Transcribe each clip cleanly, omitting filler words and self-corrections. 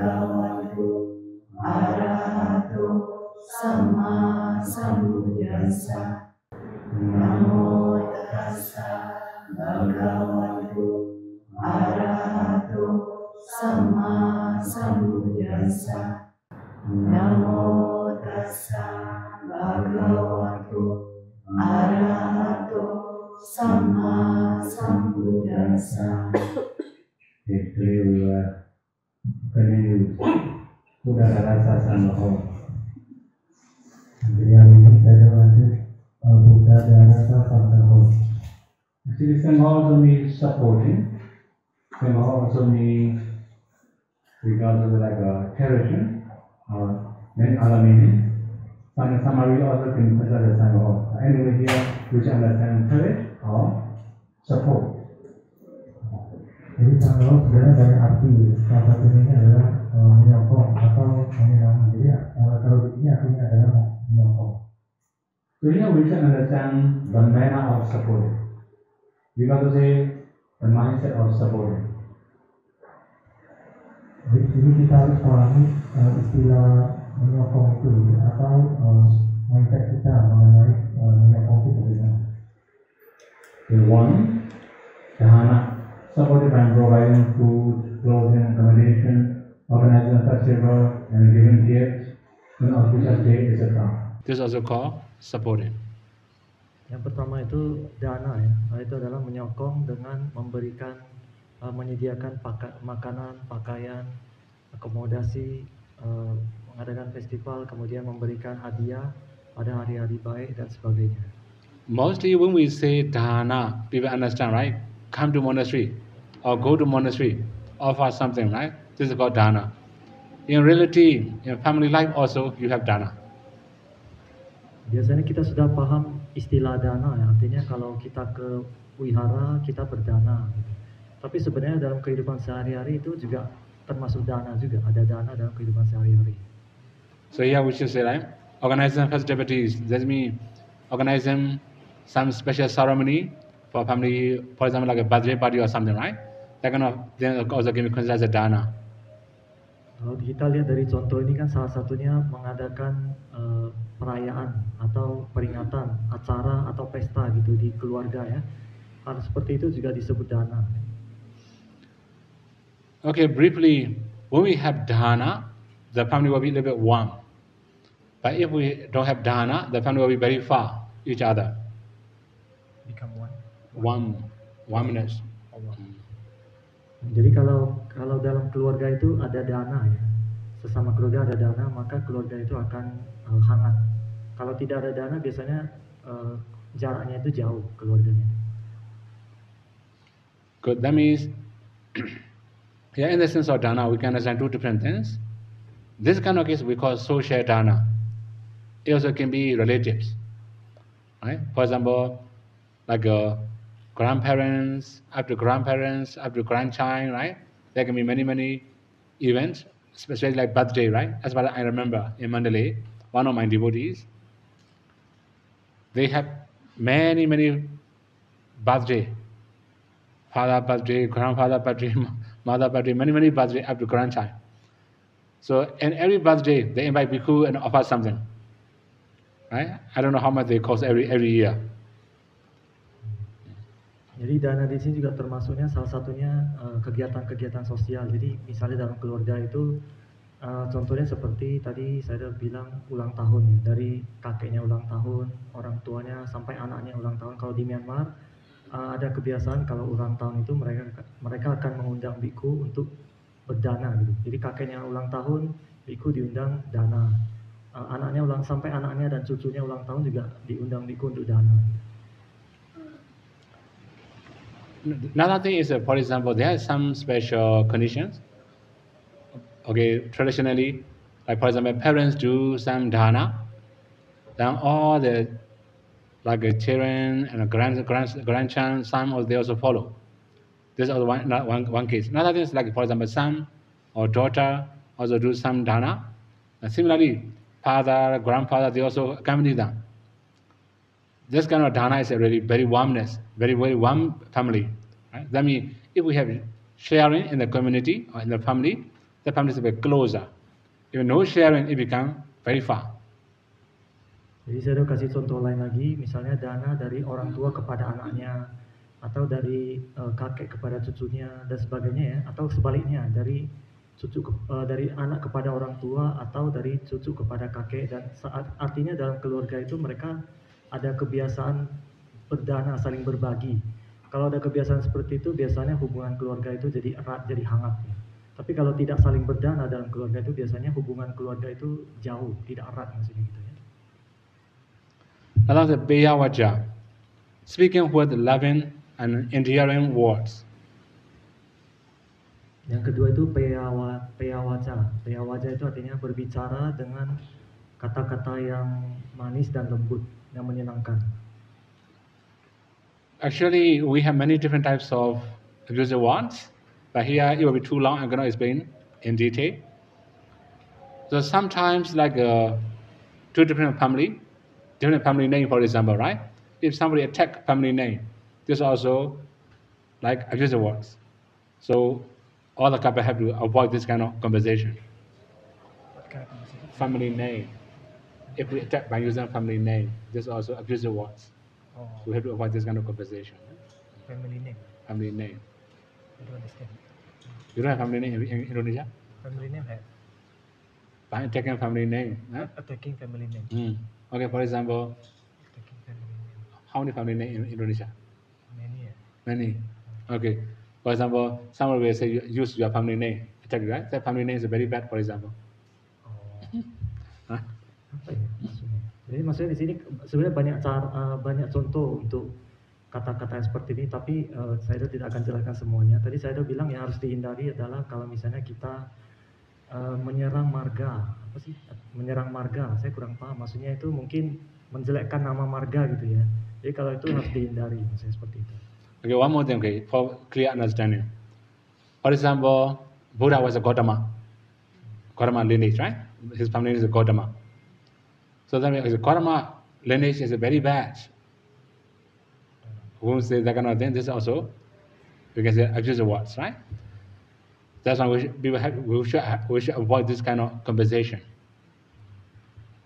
Bhagavato Arahato Sama Sambuddhassa. Namo tassa Bhagavato Arahato Sama Sambuddhassa. Namo tassa Bhagavato Arahato Sama Sambuddhassa. Itu kini udara rasa sama Om. Jadi hari ini saya lanjut Buddha dan rasa sama Om. Actually, Sangha also means supporting. Sangha also means because of like a terrorism or many other meanings. Summary also can consider Sangha. Anyway, here which understand courage or support. Jadi Sangha sebenarnya banyak arti. Salah satunya adalah menyokong atau menyerang. Jadi kalau di sini artinya adalah menyokong. So here we should understand the manner of supporting. We got to say the mindset of supporting. Di sini kita harus pahami istilah menyokong itu atau mindset kita mengenai menyokong itu bagaimana. The one, dana, supported by providing food, clothing, accommodation, organizing a festival, and giving gifts, and auspicious day, etc. This is also called supporting. Yang pertama itu dana ya, itu adalah menyokong dengan memberikan, menyediakan makanan, pakaian, akomodasi, mengadakan festival, kemudian memberikan hadiah pada hari-hari baik dan sebagainya. Mostly when we say dana, people understand, right? Come to monastery or go to monastery, offer something, right? This is called dana. In reality, in family life also, you have dana. Biasanya kita sudah paham istilah dana ya, artinya kalau kita ke wihara kita berdana. Tapi sebenarnya dalam kehidupan sehari-hari itu juga termasuk dana juga, ada dana dalam kehidupan sehari-hari. So here we should say, right? Organizing festivities, that means organizing some special ceremony for family, for example, like a birthday party or something, right? That kind of then also can be considered as a dana. Kalau kita lihat dari contoh ini kan salah satunya mengadakan perayaan atau peringatan, acara atau pesta gitu di keluarga ya. Hal seperti itu juga disebut dana. Okay, briefly, when we have dana, the family will be a little bit warm. But if we don't have dana, the family will be very far each other. Become one. Warmness. Jadi kalau dalam keluarga itu ada dana ya, sesama keluarga ada dana, maka keluarga itu akan hangat. Kalau tidak ada dana biasanya jaraknya itu jauh keluarganya. Good. That means, yeah, in the sense of dana, we can understand two different things. This kind of case we call social dana. It also can be relatives, right? For example, like grandparents, after grandchild, right? There can be many events, especially like birthday, right? As well as I remember in Mandalay, one of my devotees, they have many birthday, father birthday, grandfather birthday, mother birthday, many birthday after grandchild. So in every birthday, they invite bhikkhu and offer something, right? I don't know how much they cost every year. Jadi dana di sini juga termasuknya salah satunya kegiatan-kegiatan sosial. Jadi misalnya dalam keluarga itu contohnya seperti tadi saya udah bilang ulang tahun ya. Dari kakeknya ulang tahun, orang tuanya sampai anaknya ulang tahun. Kalau di Myanmar ada kebiasaan kalau ulang tahun itu mereka akan mengundang bhikkhu untuk berdana gitu. Jadi kakeknya ulang tahun, bhikkhu diundang dana. Sampai anaknya dan cucunya ulang tahun juga diundang bhikkhu untuk dana. Another thing is, for example, there are some special conditions. Okay, traditionally, like for example, parents do some dana, then all the like children and grandchildren, some or they also follow. This is one case. Another thing is like for example, son or daughter also do some dana. And similarly, father, grandfather, they also accompany them. This kind of dana is a really very warmness, very warm family. Right? That means if we have sharing in the community or in the family, the family is a bit closer. If no sharing, it becomes very far. Jadi saya kasih contoh lain lagi, misalnya dana dari orang tua kepada anaknya, atau dari kakek kepada cucunya dan sebagainya ya, atau sebaliknya dari dari anak kepada orang tua atau dari cucu kepada kakek, dan artinya dalam keluarga itu mereka ada kebiasaan berdana, saling berbagi. Kalau ada kebiasaan seperti itu biasanya hubungan keluarga itu jadi erat, jadi hangat ya. Tapi kalau tidak saling berdana dalam keluarga itu biasanya hubungan keluarga itu jauh, tidak erat maksudnya gitu ya. Another Beya Waja, speaking with loving and endearing words. Yang kedua itu peyawaja. Peyawaja itu artinya berbicara dengan kata-kata yang manis dan lembut, yang menyenangkan. Actually, we have many different types of abusive words, but here it will be too long. I'm going to explain in detail. So sometimes, like two different family name, for example, right? If somebody attack family name, this also like abusive words. So all the couple have to avoid this kind of conversation. What kind of conversation? Family name. If we attack by using family name, this is also abusive words. Oh, So we have to avoid this kind of conversation. family name. Family name. I don't understand. You don't have family name in Indonesia? Family name have By attacking family name. Huh? attacking family name. Okay, for example, Attacking family name. how many family name in Indonesia? Many. Many. Okay. For example, someone will say use your family name. Attack, right? That family name is very bad, for example. Oh. Huh? Apa ya maksudnya? Jadi maksudnya di sini sebenarnya banyak contoh untuk kata-kata yang seperti ini, tapi saya tidak akan jelaskan semuanya. Tadi saya bilang yang harus dihindari adalah kalau misalnya kita menyerang marga, apa sih? Menyerang marga, saya kurang paham. Maksudnya itu mungkin menjelekkan nama marga gitu ya. Jadi kalau itu harus dihindari, maksudnya seperti itu. Okay, one more thing, okay, for clear understanding. For example, Buddha was a Gautama lineage, right? His family is a Gautama. So that means the Gautama lineage is very bad. Who say that kind of thing? This also, we can say abusive words, right? That's why we should avoid this kind of conversation.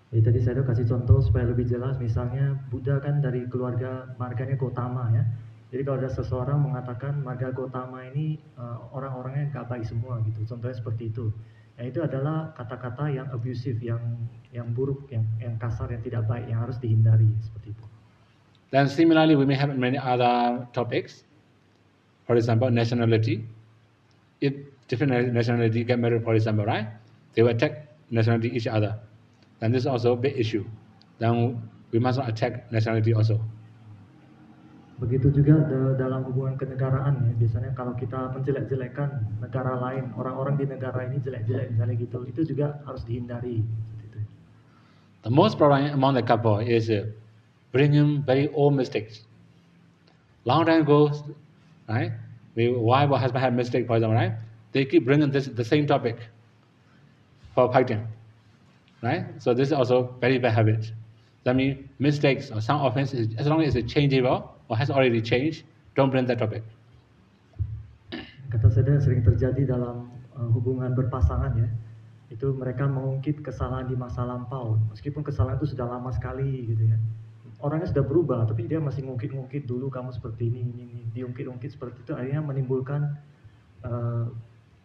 Jadi tadi saya kasih contoh supaya lebih jelas, misalnya Buddha kan dari keluarga marganya Gautama ya. Jadi kalau ada seseorang mengatakan marga Gautama ini orang-orangnya nggak baik semua gitu, contohnya seperti itu. Ya itu adalah kata-kata yang abusive, yang buruk, yang kasar, yang tidak baik, yang harus dihindari seperti itu. Then similarly, we may have many other topics. For example, nationality. If different nationality get married, for example, right? They will attack nationality each other. Then this is also a big issue. Then we must not attack nationality also. Begitu juga dalam hubungan kenegaraan ya, biasanya kalau kita menjelek-jelekan negara lain, orang-orang di negara ini jelek-jelek misalnya gitu, itu juga harus dihindari. Gitu. The most problem among the couple is bringing very old mistakes. Long time ago, right? The wife or husband had mistake, for example, right? They keep bringing the same topic for fighting, right? So this is also very bad habit. That means mistakes or some offenses, as long as it's changeable or has already changed, don't bring that topic. Kata saya sering terjadi dalam hubungan berpasangan ya, itu mereka mengungkit kesalahan di masa lampau, meskipun kesalahan itu sudah lama sekali gitu ya. Orangnya sudah berubah, tapi dia masih ngungkit-ngungkit dulu kamu seperti ini, diungkit-ungkit seperti itu, akhirnya menimbulkan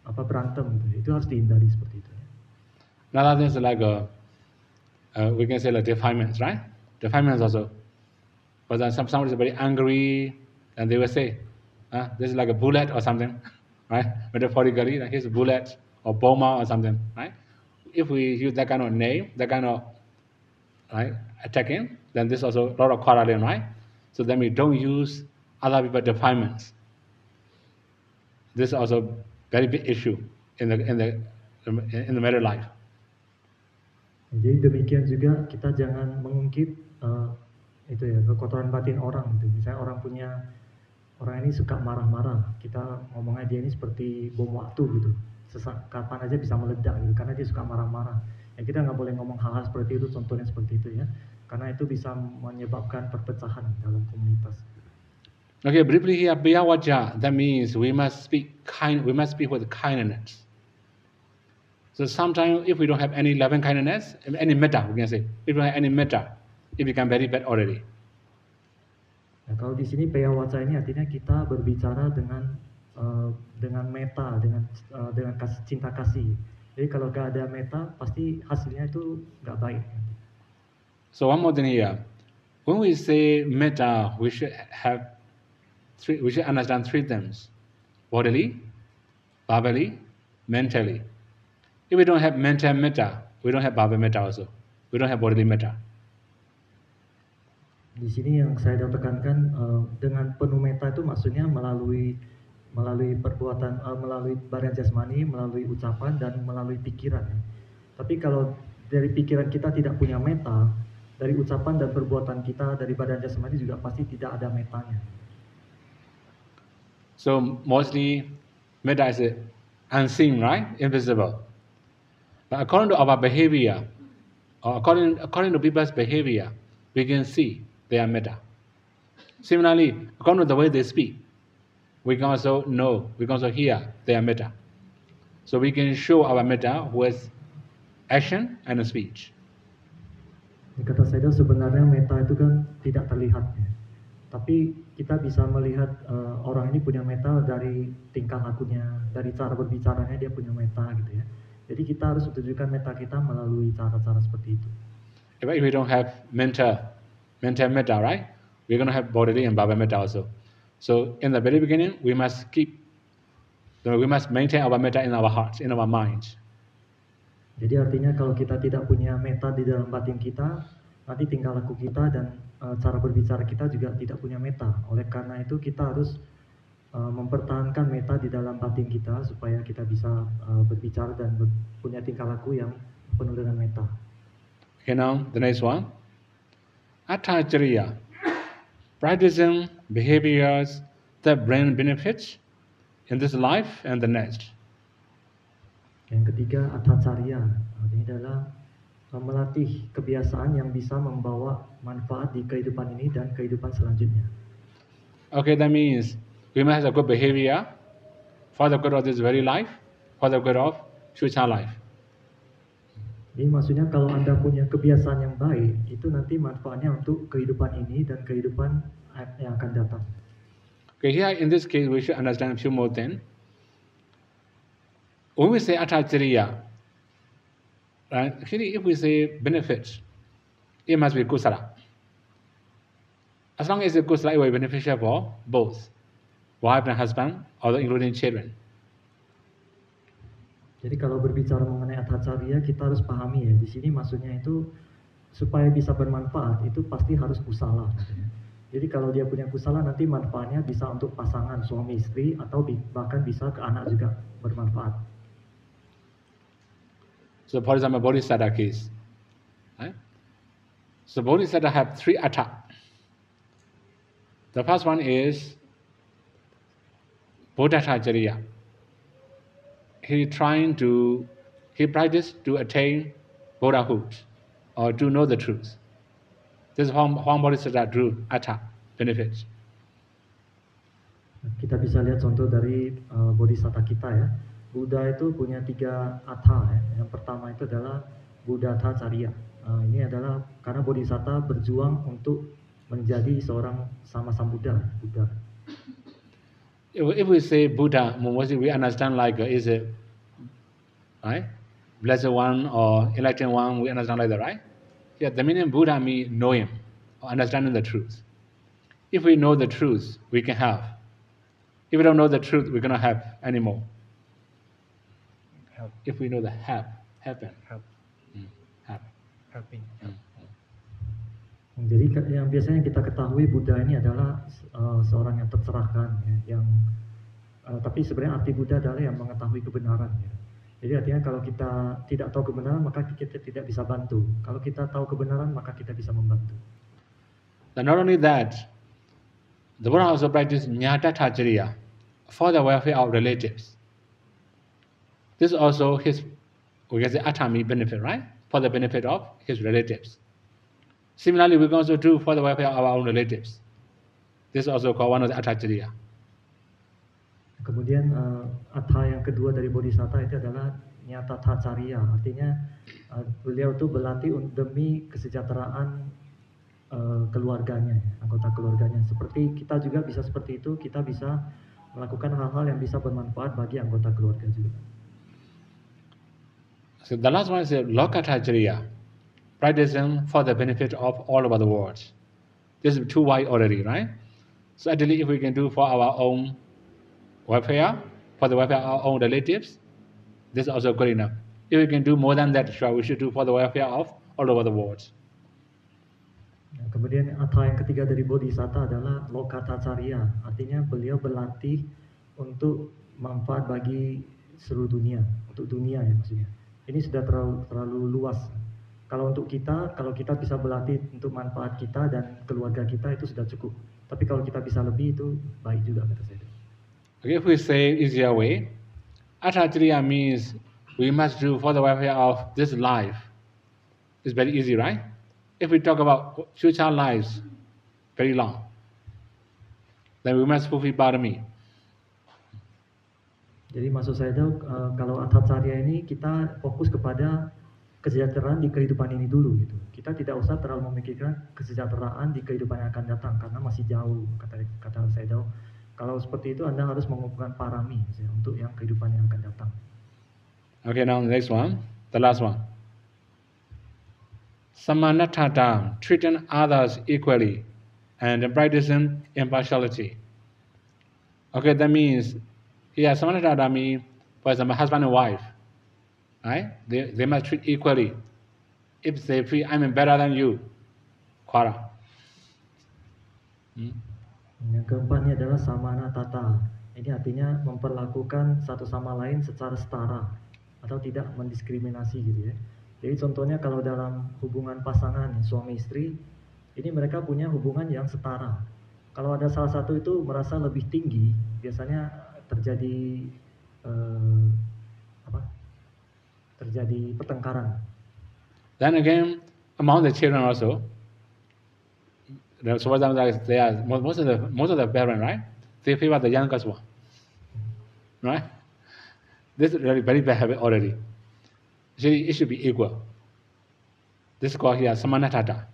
berantem gitu. Itu harus dihindari seperti itu. Another thing is like we can say like defilements, right? Defilements also. For example, somebody is very angry, and they will say, "This is like a bullet or something," right? Metaphorically, like here's a bullet or bomber or something, right? If we use that kind of name, that kind of right attacking, then this also a lot of quarreling, right? So then we don't use other people's defilements. This is also very big issue in the married life. Jadi demikian juga kita jangan mengungkit itu ya kekotoran batin orang gitu. Misalnya orang ini suka marah-marah, kita ngomongnya dia ini seperti bom waktu gitu, kapan aja bisa meledak gitu, karena dia suka marah-marah. Ya kita nggak boleh ngomong hal-hal seperti itu, contohnya seperti itu ya, karena itu bisa menyebabkan perpecahan dalam komunitas. Okay, briefly here, Beya Waja, that means we must speak with kindness. So sometimes if we don't have any loving kindness, any metta, we can say, if we don't have any metta, it becomes very bad already. Nah, kalau di sini peyawaca ini artinya kita berbicara dengan meta, dengan cinta kasih. Jadi kalau nggak ada meta, pasti hasilnya itu nggak baik. So one more thing here, when we say metta, we should understand three things: bodily, verbally, mentally. If we don't have mental metta, we don't have verbal metta also. We don't have bodily metta. Di sini yang saya tekankan dengan penuh meta itu maksudnya melalui perbuatan, melalui badan jasmani, melalui ucapan dan melalui pikiran. Tapi kalau dari pikiran kita tidak punya meta, dari ucapan dan perbuatan kita, dari badan jasmani juga pasti tidak ada metanya. So mostly metta is unseen, right? Invisible. But according to our behavior, or according to people's behavior, we can see their metta. Similarly, according to the way they speak, we can also know, we can also hear their metta. So we can show our metta with action and speech. Kata saya sebenarnya meta itu kan tidak terlihat, ya. Tapi kita bisa melihat orang ini punya meta dari tingkah lakunya, dari cara berbicaranya dia punya meta gitu ya. Jadi kita harus tunjukkan meta kita melalui cara-cara seperti itu. If we don't have mental metta, right? We're going to have bodily and bhava metta also. So in the very beginning, we must maintain our metta in our hearts, in our minds. Jadi artinya kalau kita tidak punya meta di dalam batin kita, nanti tingkah laku kita dan cara berbicara kita juga tidak punya meta. Oleh karena itu kita harus mempertahankan meta di dalam batin kita supaya kita bisa berbicara dan punya tingkah laku yang penuh dengan meta. Okay, now the next one. Attachariya, practicing behaviors that bring benefits in this life and the next. Yang ketiga, attacariya, artinya adalah melatih kebiasaan yang bisa membawa manfaat di kehidupan ini dan kehidupan selanjutnya. Okay, that means we must have a good behavior for the good of this very life, for the good of future life. Jadi maksudnya kalau Anda punya kebiasaan yang baik, itu nanti manfaatnya untuk kehidupan ini dan kehidupan yang akan datang. Okay, here in this case we should understand a few more things. When we say attachariya, right, actually if we say benefits, it must be kusala. As long as it's kusala, it will be beneficial for both wife and husband, or including children. Jadi kalau berbicara mengenai attacariya, kita harus pahami ya, di sini maksudnya itu supaya bisa bermanfaat itu pasti harus kusala. Jadi kalau dia punya kusala nanti manfaatnya bisa untuk pasangan suami istri atau bahkan bisa ke anak juga bermanfaat. So for example, Bodhisattva case. Right? So Bodhisattva have 3 atta. The first one is Bodhacharya. He practiced to attain Buddhahood or to know the truth. This is how Bodhisattva drew atta, benefits. Kita bisa lihat contoh dari Bodhisattva kita ya. Buddha itu punya 3 atta ya. Yang pertama itu adalah Buddhacharya. Ini adalah karena Bodhisattva berjuang untuk menjadi seorang sama Buddha. If we say Buddha, mostly we understand like is a right, blessed one or enlightened one. We understand like that, right? Yeah, the meaning Buddha means know him or understanding the truth. If we know the truth, we can have. If we don't know the truth, we cannot have anymore. Help. If we know the helping. Help. Helping. Jadi yang biasanya kita ketahui Buddha ini adalah seorang yang tercerahkan ya, tapi sebenarnya arti Buddha adalah yang mengetahui kebenaran ya. Jadi artinya kalau kita tidak tahu kebenaran maka kita tidak bisa bantu. Kalau kita tahu kebenaran maka kita bisa membantu. And not only that, the Buddha also practiced Nyatacharya for the welfare of relatives. This is also his, we can say, atami benefit, right? For the benefit of his relatives. Similarly, we can also do for the welfare of our own relatives. This is also called one of the attachariya. Kemudian atta yang kedua dari Bodhisattva itu adalah nyata tacaria, artinya beliau tuh berlatih demi kesejahteraan keluarganya, anggota keluarganya. Seperti kita juga bisa seperti itu, kita bisa melakukan hal-hal yang bisa bermanfaat bagi anggota keluarga juga. So the last one is Lokatacharya, practicing for the benefit of all over the world. This is too wide already, right? So actually, if we can do for our own welfare, for the welfare of our own relatives, this is also good enough. If we can do more than that, sure, we should do for the welfare of all over the world. Kemudian atha yang ketiga dari Bodhisatta adalah Lokatacharya, artinya beliau berlatih untuk manfaat bagi seluruh dunia, untuk dunia ya maksudnya. Ini sudah terlalu luas. Kalau untuk kita, kalau kita bisa berlatih untuk manfaat kita dan keluarga kita itu sudah cukup. Tapi kalau kita bisa lebih itu baik juga kata saya. Okay, if we say easier way, Atacharya means we must do for the welfare of this life. It's very easy, right? If we talk about future lives, very long, then we must fulfill parami. Jadi maksud saya itu kalau Atacharya ini kita fokus kepada kesejahteraan di kehidupan ini dulu gitu. Kita tidak usah terlalu memikirkan kesejahteraan di kehidupan yang akan datang karena masih jauh kata saya itu. Kalau seperti itu Anda harus mengumpulkan parami ya, untuk yang kehidupan yang akan datang. Okay, now the next one, the last one. Samanatata, treating others equally and practicing impartiality. Okay, that means here Samanatata means, for example, husband and wife. Right? They must treat equally. If they feel I'm better than you, khara. Yang keempatnya adalah samana tata. Ini artinya memperlakukan satu sama lain secara setara atau tidak mendiskriminasi gitu ya. Jadi contohnya kalau dalam hubungan pasangan suami istri, ini mereka punya hubungan yang setara. Kalau ada salah satu itu merasa lebih tinggi, biasanya terjadi terjadi pertengkaran. Then again, among the children also, so for example, they are most of the parents, right? They favor the youngest one, right? This is really very bad habit already. It should be equal. This is called here samanatata.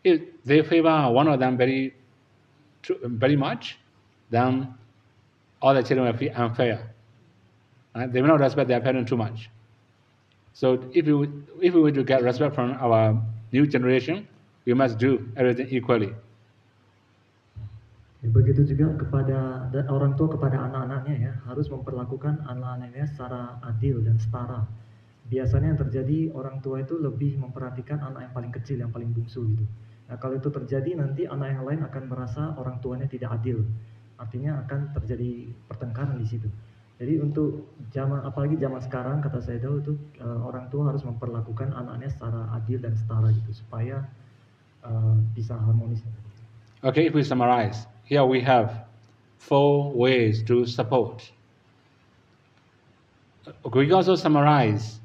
If they favor one of them very much, then all the children will feel unfair. Right? They will not respect their parents too much. So if we want to get respect from our new generation, we must do everything equally. Begitu juga kepada orang tua kepada anak-anaknya ya, harus memperlakukan anak-anaknya secara adil dan setara. Biasanya yang terjadi orang tua itu lebih memperhatikan anak yang paling kecil, yang paling bungsu gitu. Nah, kalau itu terjadi nanti anak yang lain akan merasa orang tuanya tidak adil. Artinya akan terjadi pertengkaran di situ. Jadi untuk apalagi zaman sekarang kata saya itu orang tua harus memperlakukan anaknya secara adil dan setara gitu supaya bisa harmonis. Okay, if we summarize, here we have 4 ways to support. We also summarize.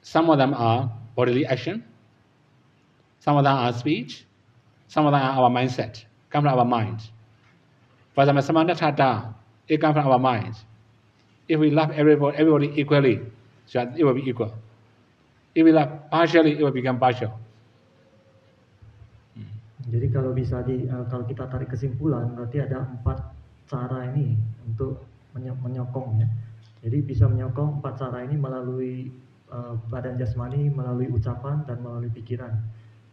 Some of them are bodily action, some of them are speech, some of them are our mindset, come from our mind. For example, samanatata, it comes from our mind. If we love everybody equally, so it will be equal. If we love partially, it will become partial. Jadi kalau kalau kita tarik kesimpulan, berarti ada 4 cara ini untuk menyokong ya. Jadi bisa menyokong 4 cara ini melalui badan jasmani, melalui ucapan dan melalui pikiran.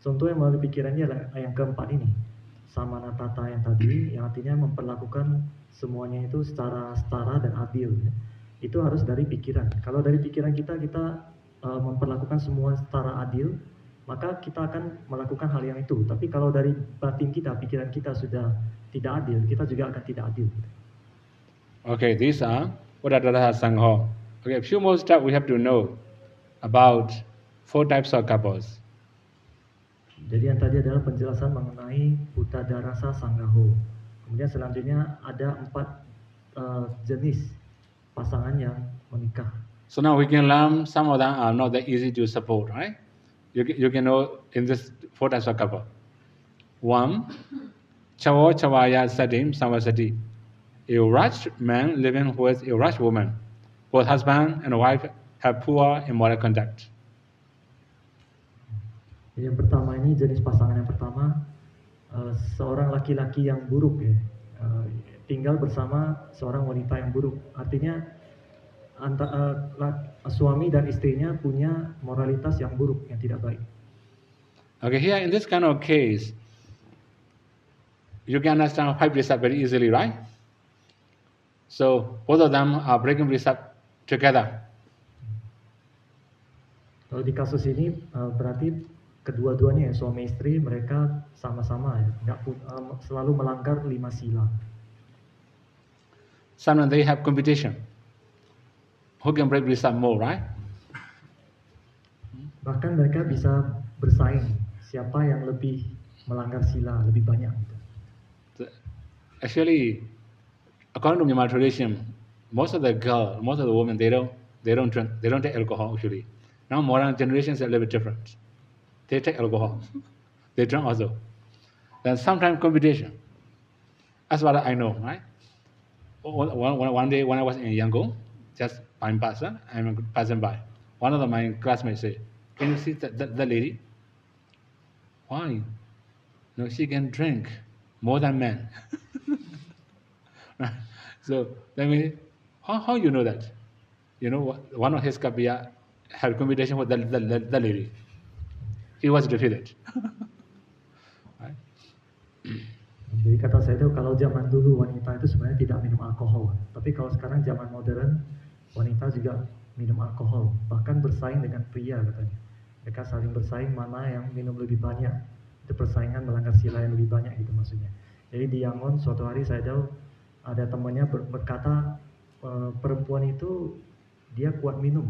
Contoh yang melalui pikirannya adalah yang keempat ini, samanatata yang tadi, yang artinya memperlakukan semuanya itu secara setara dan adil. Ya. Itu harus dari pikiran. Kalau dari pikiran kita memperlakukan semua secara adil, maka kita akan melakukan hal yang itu. Tapi kalau dari batin kita, pikiran kita sudah tidak adil, kita juga akan tidak adil. Okay, these are Uddhadara Sangho. Okay, a few more steps we have to know about 4 types of couples. Jadi yang tadi adalah penjelasan mengenai Uttadarasa Sanggaho. Kemudian selanjutnya ada 4 jenis pasangan yang menikah. So now we can learn some of them are not that easy to support, right? You can know in this 4 types of couple. 1, Chavo Chavaya Sadim Samvasati. A Raj man living with a Raj woman. Both husband and wife have poor immoral conduct. Yang pertama ini jenis pasangan yang pertama, seorang laki-laki yang buruk ya, tinggal bersama seorang wanita yang buruk. Artinya suami dan istrinya punya moralitas yang buruk, yang tidak baik. Okay, here in this kind of case, you can understand 5 precepts very easily, right? So both of them are breaking precept together. Kalau di kasus ini berarti kedua-duanya ya, suami istri mereka sama-sama ya, selalu melanggar 5 sila. Sometimes they have competition. Who can break precept more, right? Bahkan mereka bisa bersaing, siapa yang lebih melanggar sila lebih banyak. Actually, according to Myanmar tradition, most of the women they don't take alcohol actually. Now modern generations are a little bit different. They take alcohol. They drink also. Then sometimes competition. That's what I know, right? One day when I was in Yangon, just I'm passing by. One of my classmates said, "Can you see that lady? Why? No, she can drink more than men." So let me. How you know that? You know, one of his kapiya had competition with the lady. He was defeated. Right? Jadi kata saya itu kalau zaman dulu wanita itu sebenarnya tidak minum alkohol, tapi kalau sekarang zaman modern wanita juga minum alkohol, bahkan bersaing dengan pria katanya. Mereka saling bersaing mana yang minum lebih banyak. Itu persaingan melanggar sila yang lebih banyak gitu maksudnya. Jadi di Yangon suatu hari saya tahu ada temannya berkata perempuan itu dia kuat minum.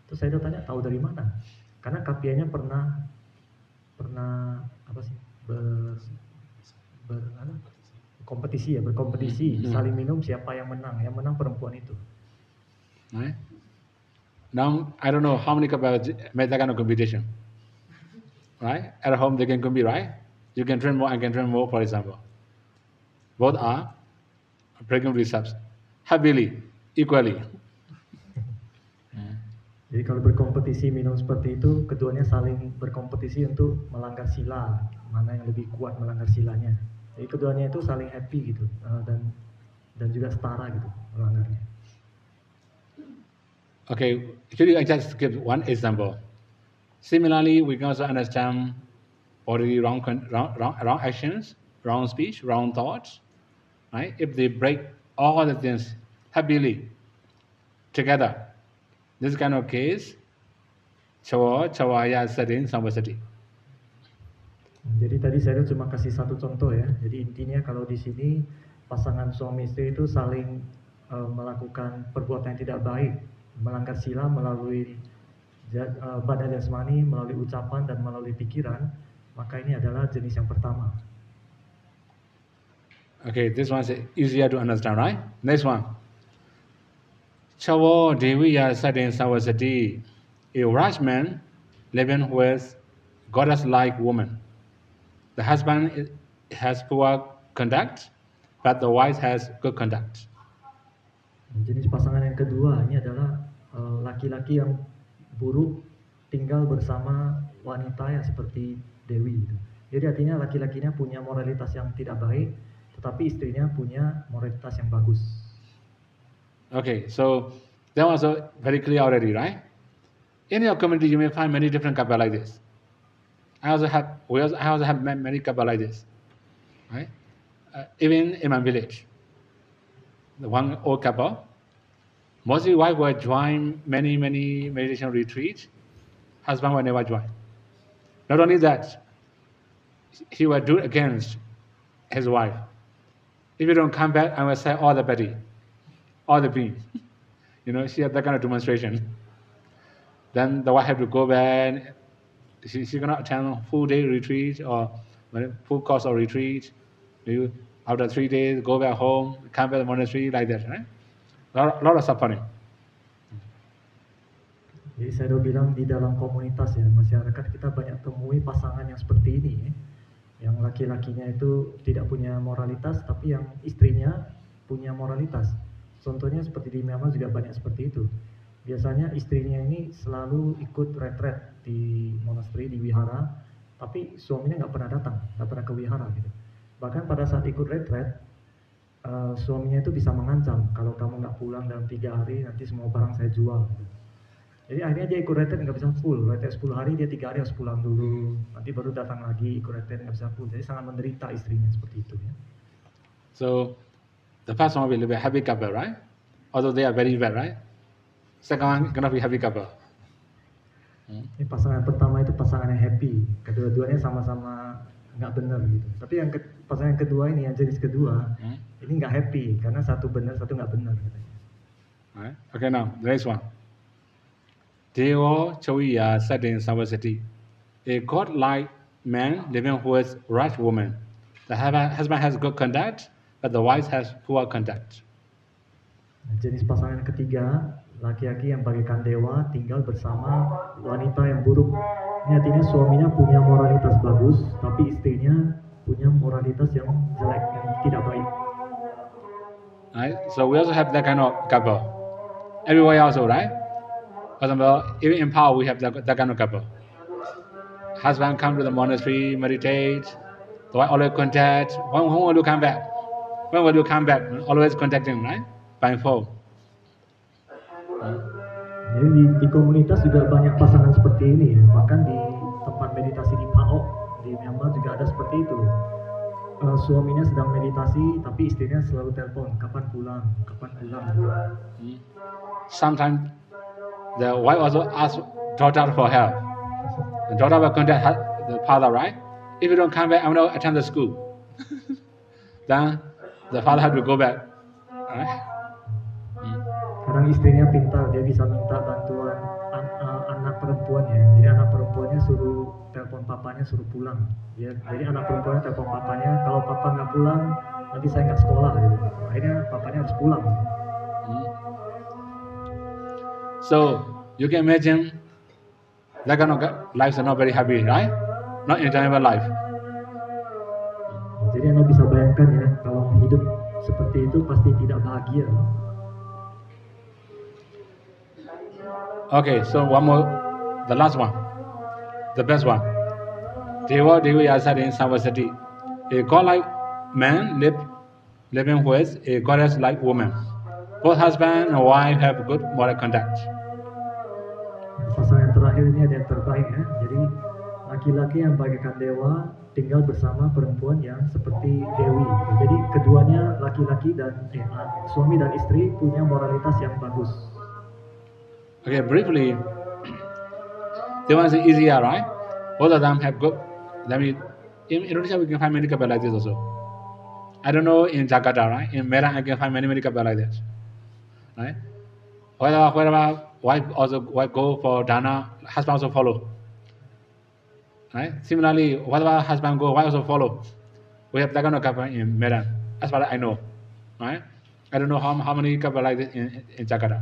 Terus saya tanya tahu dari mana? Karena kapianya pernah apa sih berkompetisi saling minum siapa yang menang perempuan itu. Right? Now I don't know how many couples made that kind of competition. Right? At home they can compete, right? You can drink more, I can drink more, for example. Both are breaking precepts happily, equally. Jadi kalau berkompetisi minum seperti itu, keduanya saling berkompetisi untuk melanggar sila, mana yang lebih kuat melanggar silanya. Jadi keduanya itu saling happy gitu, dan juga setara gitu melanggarnya. Okay, should I just give one example? Similarly, we can also understand already wrong actions, wrong speech, wrong thoughts, right? If they break all the things happily together, this kind of case, cawaya setting samvasati. Jadi tadi saya cuma kasih satu contoh ya. Jadi intinya kalau di sini pasangan suami istri itu saling melakukan perbuatan yang tidak baik, melanggar sila melalui badan jasmani, melalui ucapan dan melalui pikiran, maka ini adalah jenis yang pertama. Okay, this one is easier to understand, right? Next one. Chawo Deviya Satin Savasati, a wise man living with goddess-like woman. The husband has poor conduct, but the wife has good conduct. Jenis pasangan yang kedua ini adalah laki-laki yang buruk tinggal bersama wanita yang seperti Dewi. Jadi artinya laki-lakinya punya moralitas yang tidak baik, tetapi istrinya punya moralitas yang bagus. Okay, so that was very clear already, right? In your community, you may find many different couples like this. I also have many couples like this, right? Even in my village, the one old couple, mostly wife will join many meditation retreats, husband will never join. Not only that, he will do against his wife. If you don't come back, I will say all the petty, all the pain. You know, she had that kind of demonstration. Then the wife have to go back. She cannot attend full day retreat or full course of retreat. After 3 days, go back home, come back to the monastery, like that, right? Lot of suffering. Jadi saya udah bilang di dalam komunitas ya, masyarakat kita banyak temui pasangan yang seperti ini ya. Yang laki-lakinya itu tidak punya moralitas, tapi yang istrinya punya moralitas. Contohnya seperti di Myanmar juga banyak seperti itu. biasanya istrinya ini selalu ikut retret di monastery, di wihara, tapi suaminya nggak pernah ke wihara gitu. Bahkan pada saat ikut retret, suaminya itu bisa mengancam, kalau kamu nggak pulang dalam 3 hari nanti semua barang saya jual gitu. Jadi akhirnya dia ikut retret nggak bisa full, retret 10 hari, dia 3 hari harus pulang dulu, nanti baru datang lagi ikut retret nggak bisa full. Jadi sangat menderita istrinya seperti itu ya. So the first one will be a happy couple, right? Although they are very bad, right? Second one gonna be happy couple. Ini pasangan pertama itu pasangan yang happy, kedua-duanya sama-sama nggak benar gitu. Tapi yang pasangan kedua ini, yang jenis kedua, ini nggak happy karena satu benar, satu nggak benar katanya. Right? Okay, now the next one. Dewa Chawiya Satin Samvasati, a godlike man living with right woman. The husband has good conduct, but the wife has poor conduct. Jenis pasangan ketiga, laki-laki yang bagaikan dewa tinggal bersama wanita yang buruk. Ini artinya suaminya punya moralitas bagus, tapi istrinya punya moralitas yang jelek, yang tidak baik. Right? So we also have that kind of couple. Everywhere also, right? For example, even in Pao, we have that kind of couple. Husband come to the monastery, meditate. The wife always contact. When will you come back? When will you come back? Always contacting, right? By phone. Jadi di komunitas juga banyak pasangan seperti ini ya. Bahkan di tempat meditasi di Pao, di Myanmar juga ada seperti itu. Suaminya sedang meditasi, tapi istrinya selalu telepon, kapan pulang. Sometimes the wife also asks daughter for help. The daughter will contact the father, right? If you don't come back, I'm going to attend the school. Then the father has to go back, right? Kadang istrinya pintar, dia bisa minta bantuan anak perempuannya. Jadi anak perempuannya suruh telepon papanya, suruh pulang. Jadi anak perempuannya telepon papanya, kalau papa nggak pulang, nanti saya nggak sekolah. Gitu. Akhirnya papanya harus pulang. So you can imagine that kind of life is not very happy, right? Not enjoyable life. Jadi Anda bisa bayangkan ya, kalau hidup seperti itu pasti tidak bahagia. Okay, so one more, the last one, the best one. Dewa Dewi Asadin Samvasati, a godlike man living with a goddess-like woman. Both husband and wife have good moral conduct. Pasangan terakhir ini ada yang terbaik ya. Jadi laki-laki yang bagaikan dewa tinggal bersama perempuan yang seperti dewi. Jadi keduanya laki-laki dan suami dan istri punya moralitas yang bagus. Okay, briefly, they want to say easier, right? Both of them have good. I mean, in Indonesia we can find many couples like this also. I don't know in Jakarta, right? In Medan I can find many couples like that, right? Wherever wife go for dana, husband also follow. Right? Similarly, whatever husband go, wife also follow. We have that kind of couple in Medan, as far as I know, right? I don't know how many couples like this in Jakarta.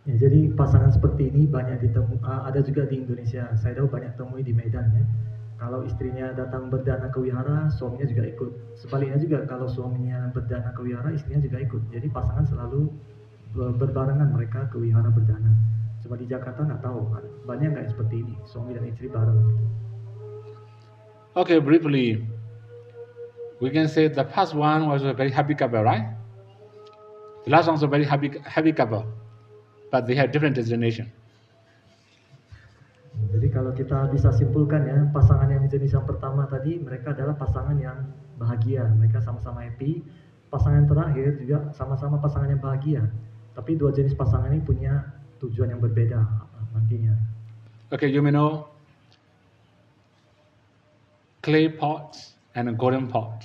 Ya, jadi pasangan seperti ini banyak ada juga di Indonesia. Saya tahu banyak temui di Medan ya. Kalau istrinya datang berdana ke wihara, suaminya juga ikut. Sebaliknya juga kalau suaminya berdana ke wihara, istrinya juga ikut. Jadi pasangan selalu berbarengan mereka ke wihara berdana. Cuma di Jakarta nggak tahu, banyak nggak seperti ini, suami dan istri bareng. Okay, briefly, we can say the first one was a very happy couple, right? The last one was a very happy couple, but they have different destination. Jadi kalau kita bisa simpulkan ya, pasangan yang jenis yang pertama tadi, mereka adalah pasangan yang bahagia, mereka sama-sama happy. Pasangan terakhir juga sama-sama pasangan yang bahagia. Tapi dua jenis pasangan ini punya tujuan yang berbeda nantinya. Okay, you may know clay pots and a golden pot.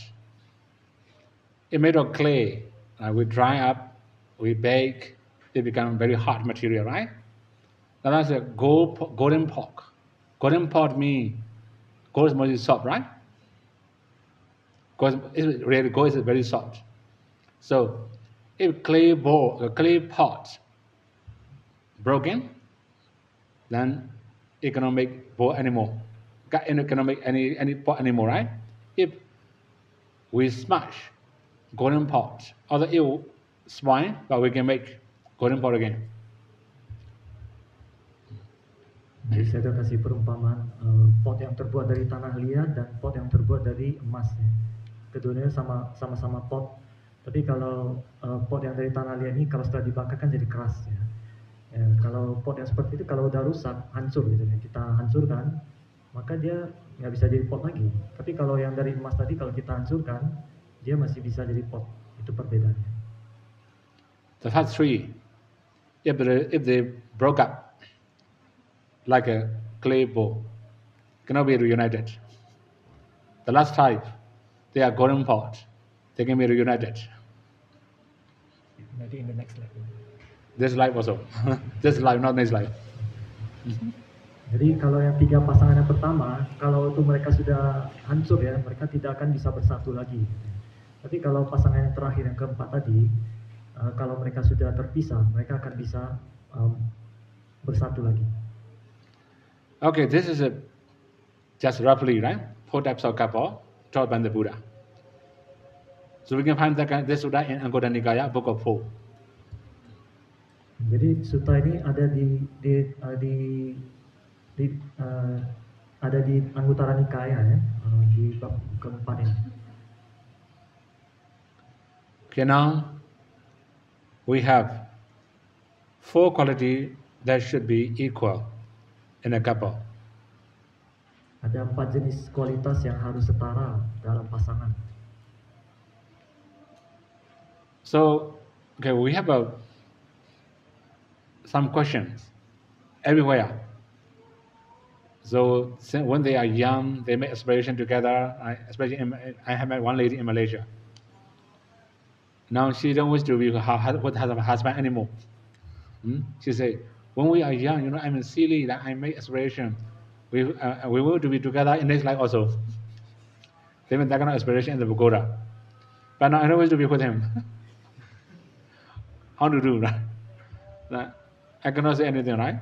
It made of clay. We dry up, we bake, it becomes very hard material, right? Now that's a golden pot. Golden pot means gold is mostly soft, right? Gold is very soft. So if clay pot broken, then it cannot make pot anymore. It cannot make any pot anymore, right? If we smash golden pot, although it will spoil, but we can make golden pot again. Jadi saya kasih perumpamaan pot yang terbuat dari tanah liat dan pot yang terbuat dari emas. Ya. Keduanya sama-sama pot. Tapi kalau pot yang dari tanah liat ini kalau setelah dibakar kan jadi keras. Ya. Kalau pot yang seperti itu kalau udah rusak, hancur gitu ya. Kita hancurkan, maka dia nggak bisa jadi pot lagi. Tapi kalau yang dari emas tadi kalau kita hancurkan, dia masih bisa jadi pot. Itu perbedaannya. The first three, if they broke up like a clay bowl, cannot be reunited. The last five, they are golden pot. They can be reunited. Maybe in the next life. This life also. This life, not next life. Jadi kalau yang 3 pasangan yang pertama, kalau itu mereka sudah hancur ya, mereka tidak akan bisa bersatu lagi. Tapi kalau pasangan yang terakhir, yang keempat tadi, kalau mereka sudah terpisah, mereka akan bisa bersatu lagi. Okay, this is just roughly, right? 4 types of couple taught by the Buddha. So we can find this Sutta in Anguttara Nikaya, book of 4. Jadi sutta ini ada ada di Anguttara Nikaya ya, di bab keempat ini. Okay, now we have 4 qualities that should be equal in a couple. Ada 4 jenis kualitas yang harus setara dalam pasangan. So, okay, we have some questions everywhere. So when they are young, they make aspiration together. I have met one lady in Malaysia. Now she don't wish to be with her husband anymore. She said, when we are young, I'm silly that I make aspiration. We want to be together in next life also. They made that kind of aspiration in the pagoda. But now I don't wish to be with him. How to do that? I cannot say anything, right?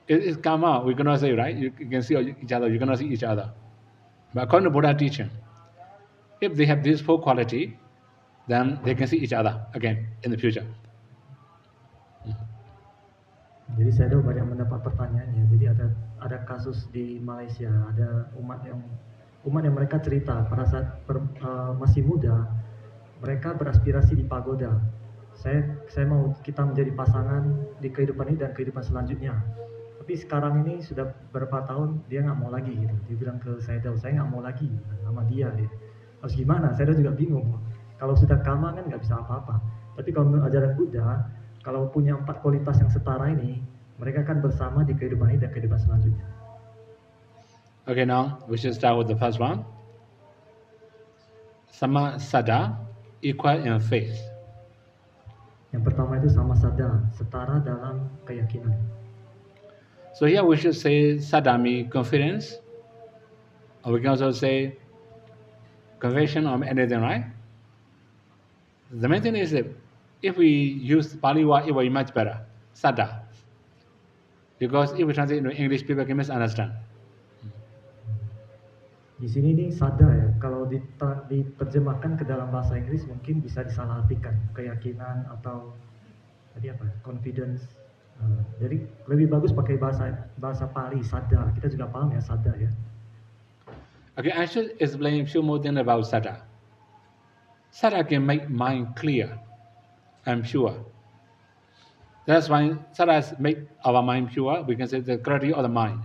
It's karma, we cannot say, right? You can see each other, you cannot see each other. But according to Buddha teaching, if they have these 4 qualities, then they can see each other again in the future. Jadi saya ada banyak mendapat pertanyaannya. Jadi ada kasus di Malaysia, ada umat yang mereka cerita pada saat masih muda, mereka beraspirasi di pagoda. Saya mau kita menjadi pasangan di kehidupan ini dan kehidupan selanjutnya. Tapi sekarang ini sudah berapa tahun dia nggak mau lagi gitu. Dia bilang ke saya nggak mau lagi sama dia. Harus gimana? Saya juga bingung. Kalau sudah kama kan nggak bisa apa-apa. Tapi kalau menurut ajaran Buddha, kalau punya 4 kualitas yang setara ini, mereka akan bersama di kehidupan ini dan kehidupan selanjutnya. Okay, now we should start with the first one. Sama sada, equal in faith. Yang pertama itu sama sada, setara dalam keyakinan. So here we should say sadami, confidence, or we can also say conviction or anything, right? The main thing is that if we use Pali word, it will be much better, sada. Because if we translate into English, people can misunderstand. Di sini nih sada ya, kalau diterjemahkan ke dalam bahasa Inggris mungkin bisa disalahartikan, keyakinan atau tadi apa? Confidence. Jadi lebih bagus pakai bahasa Pali, sada. Kita juga paham ya sada ya. Okay, I should explain a few more things about sada. Sada can make mind clear and pure. That's why sada make our mind pure. We can say the clarity of the mind.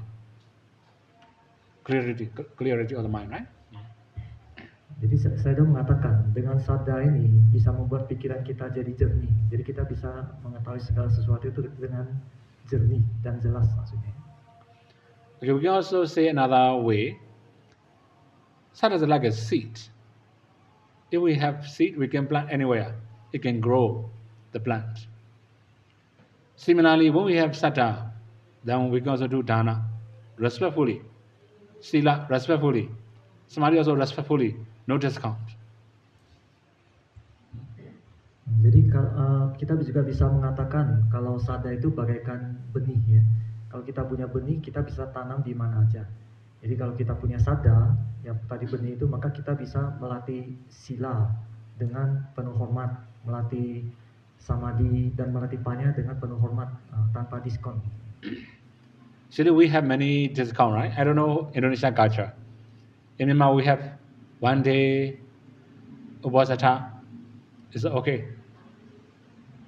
Clarity of the mind, right? Jadi saya mengatakan dengan sada ini bisa membuat pikiran kita jadi jernih. Jadi kita bisa mengetahui segala sesuatu itu dengan jernih dan jelas maksudnya. Okay, we can also say another way. Sada is like a seed. If we have seed, we can plant anywhere. It can grow the plant. Similarly, when we have sada, then we can also do dana respectfully. Sila respectfully. Samadhi also respectfully. No discount. Jadi kita juga bisa mengatakan kalau sada itu bagaikan benih ya. Kalau kita punya benih, kita bisa tanam di mana aja. Jadi kalau kita punya sada, yang tadi benih itu, maka kita bisa melatih sila dengan penuh hormat, melatih samadhi dan melatihnya dengan penuh hormat tanpa diskon. Actually, we have many discount, right? I don't know Indonesian culture. In Myanmar, we have 1 day Upasatha. It's okay.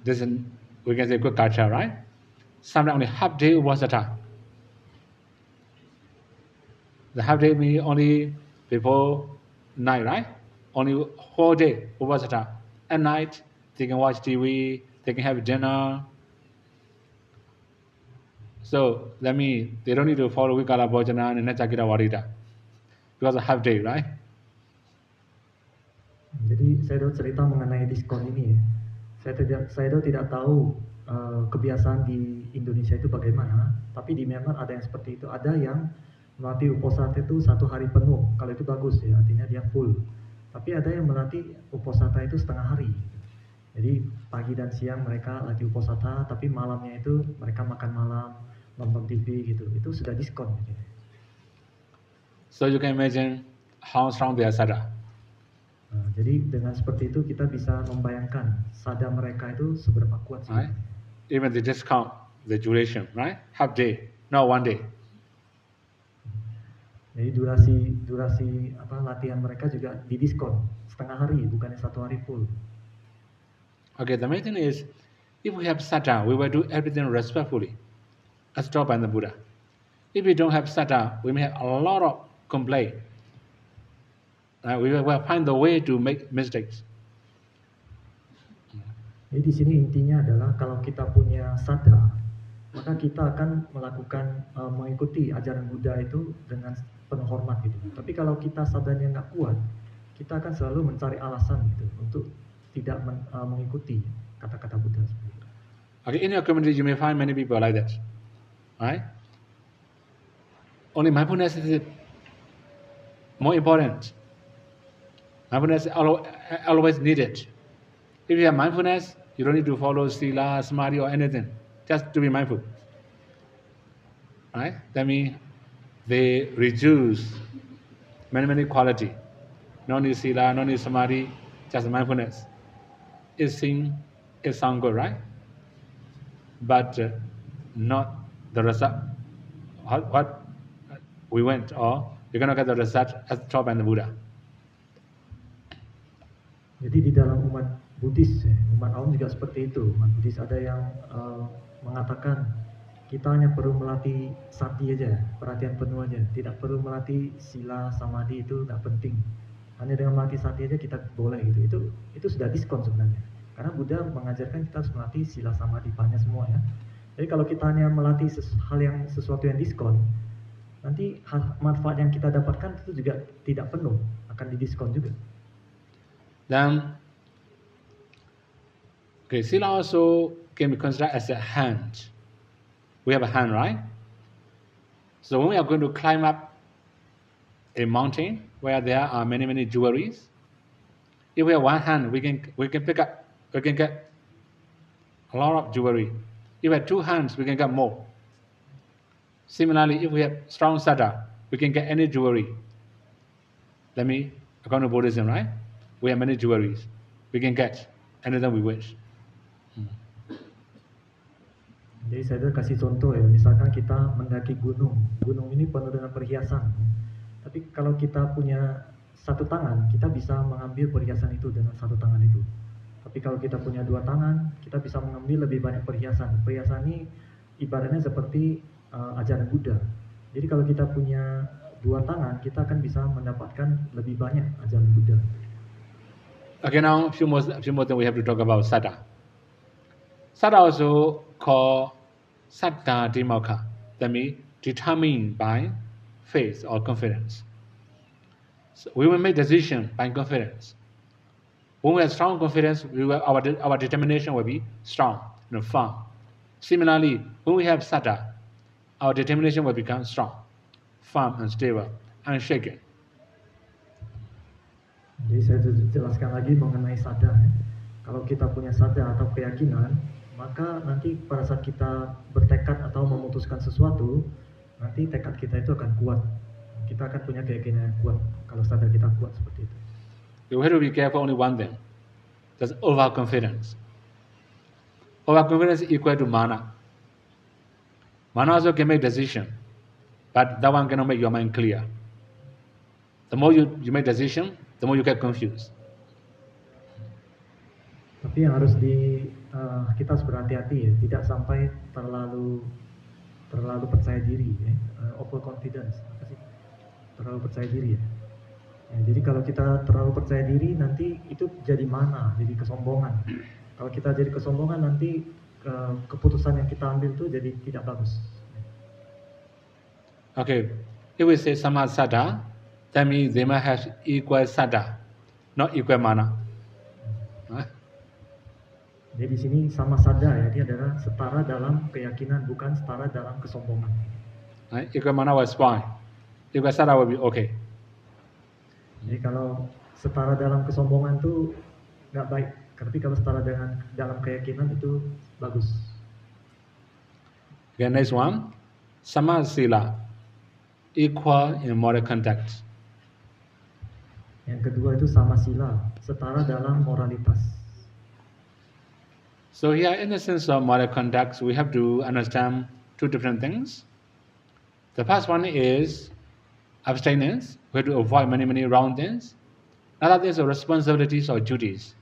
This is, we can say, good culture, right? Sometimes only half day Upasatha. The half day means only before night, right? Only whole day Upasatha. At night, they can watch TV, they can have dinner. So that means they don't need to follow Vikala Bhojana and Nachakita Varita because of half day, right? Jadi saya cerita mengenai diskon ini ya. Saya tidak tahu kebiasaan di Indonesia itu bagaimana, tapi di Myanmar ada yang seperti itu. Ada yang melatih uposatha itu 1 hari penuh, kalau itu bagus ya, artinya dia full. Tapi ada yang melatih uposatha itu setengah hari. Jadi pagi dan siang mereka latih uposatha, tapi malamnya itu mereka makan malam, nonton TV gitu. Itu sudah diskon. Gitu. So you can imagine how strong their sada. Jadi dengan seperti itu kita bisa membayangkan sada mereka itu seberapa kuat sih. Right? Even the discount, the duration, right? Half day, not 1 day. Jadi durasi latihan mereka juga didiskon setengah hari, bukannya 1 hari full. Okay, the main thing is, if we have sada, we will do everything respectfully, as taught by the Buddha. If we don't have sada, we may have a lot of complaint. We will find the way to make mistakes. Jadi di sini intinya adalah kalau kita punya sada, maka kita akan melakukan mengikuti ajaran Buddha itu dengan penuh hormat gitu. Tapi kalau kita sadanya nggak kuat, kita akan selalu mencari alasan gitu untuk tidak mengikuti kata-kata Buddha. Okay, in your community you may find many people like that, right? Only mindfulness is more important. Mindfulness is always needed. If you have mindfulness, you don't need to follow sila, samadhi or anything. Just to be mindful. Right? That means they reduce many quality. No need sila, no need samadhi, just mindfulness. It sounds good, right? But not the result. What we went, or you're going to get the result as taught by the Buddha. Jadi di dalam umat Buddhis, umat Aum juga seperti itu. Umat Buddhis ada yang mengatakan kita hanya perlu melatih sati aja, perhatian penuh aja. Tidak perlu melatih sila, samadhi, itu tidak penting. Hanya dengan melatih sati aja kita boleh gitu. Itu sudah diskon sebenarnya. Karena Buddha mengajarkan kita harus melatih sila, samadhi, panya semua ya. Jadi kalau kita hanya melatih sesuatu yang diskon, nanti manfaat yang kita dapatkan itu juga tidak penuh, akan didiskon juga. Then, okay, sila also can be considered as a hand. We have a hand, right? So when we are going to climb up a mountain where there are many jewelries, if we have one hand, we can get a lot of jewelry. If we have 2 hands, we can get more. Similarly, if we have strong sada, we can get any jewelry. Let me, according to Buddhism, right? We have many jewelries. We can get anything we wish. Jadi saya kasih contoh ya, misalkan kita mendaki gunung ini penuh dengan perhiasan. Tapi kalau kita punya 1 tangan, kita bisa mengambil perhiasan itu dengan 1 tangan itu. Tapi kalau kita punya 2 tangan, kita bisa mengambil lebih banyak perhiasan. Perhiasan ini ibaratnya seperti ajaran Buddha. Jadi kalau kita punya 2 tangan, kita akan bisa mendapatkan lebih banyak ajaran Buddha. Okay, now a few more things we have to talk about sada. Sada also called saddha dimokha. That means determined by faith or confidence. So we will make decision by confidence. When we have strong confidence, our determination will be strong and firm. Similarly, when we have saddha, our determination will become strong, firm and stable, unshaken. Jadi saya jelaskan lagi mengenai sada. Kalau kita punya sada atau keyakinan, maka nanti pada saat kita bertekad atau memutuskan sesuatu, nanti tekad kita itu akan kuat. Kita akan punya keyakinan yang kuat kalau sada kita kuat seperti itu. We have to be careful only one thing. That's overconfidence. Overconfidence is equal to mana. Mana also can make decision, but that one cannot make your mind clear. The more you make decision, the more you get confused. Tapi yang harus kita harus berhati-hati ya, tidak sampai terlalu percaya diri ya, overconfidence, apa sih? Terlalu percaya diri ya. Jadi kalau kita terlalu percaya diri nanti itu jadi mana, jadi kesombongan. Kalau kita jadi kesombongan nanti keputusan yang kita ambil itu jadi tidak bagus. Okay, if we say samasada, that means they must have equal sada, not equal mana. Jadi di sini sama sada ya, dia adalah setara dalam keyakinan, bukan setara dalam kesombongan. Equal mana was fine. Equal sada will be okay. Jadi kalau setara dalam kesombongan itu nggak baik. Tapi kalau setara dalam keyakinan itu bagus. Okay, next one, sama sila, equal in moral conduct. Yang kedua itu sama sila, setara dalam moralitas. So here, in the sense of moral conduct, we have to understand two different things. The first one is abstinence. We have to avoid many wrong things. Another thing is responsibilities or duties.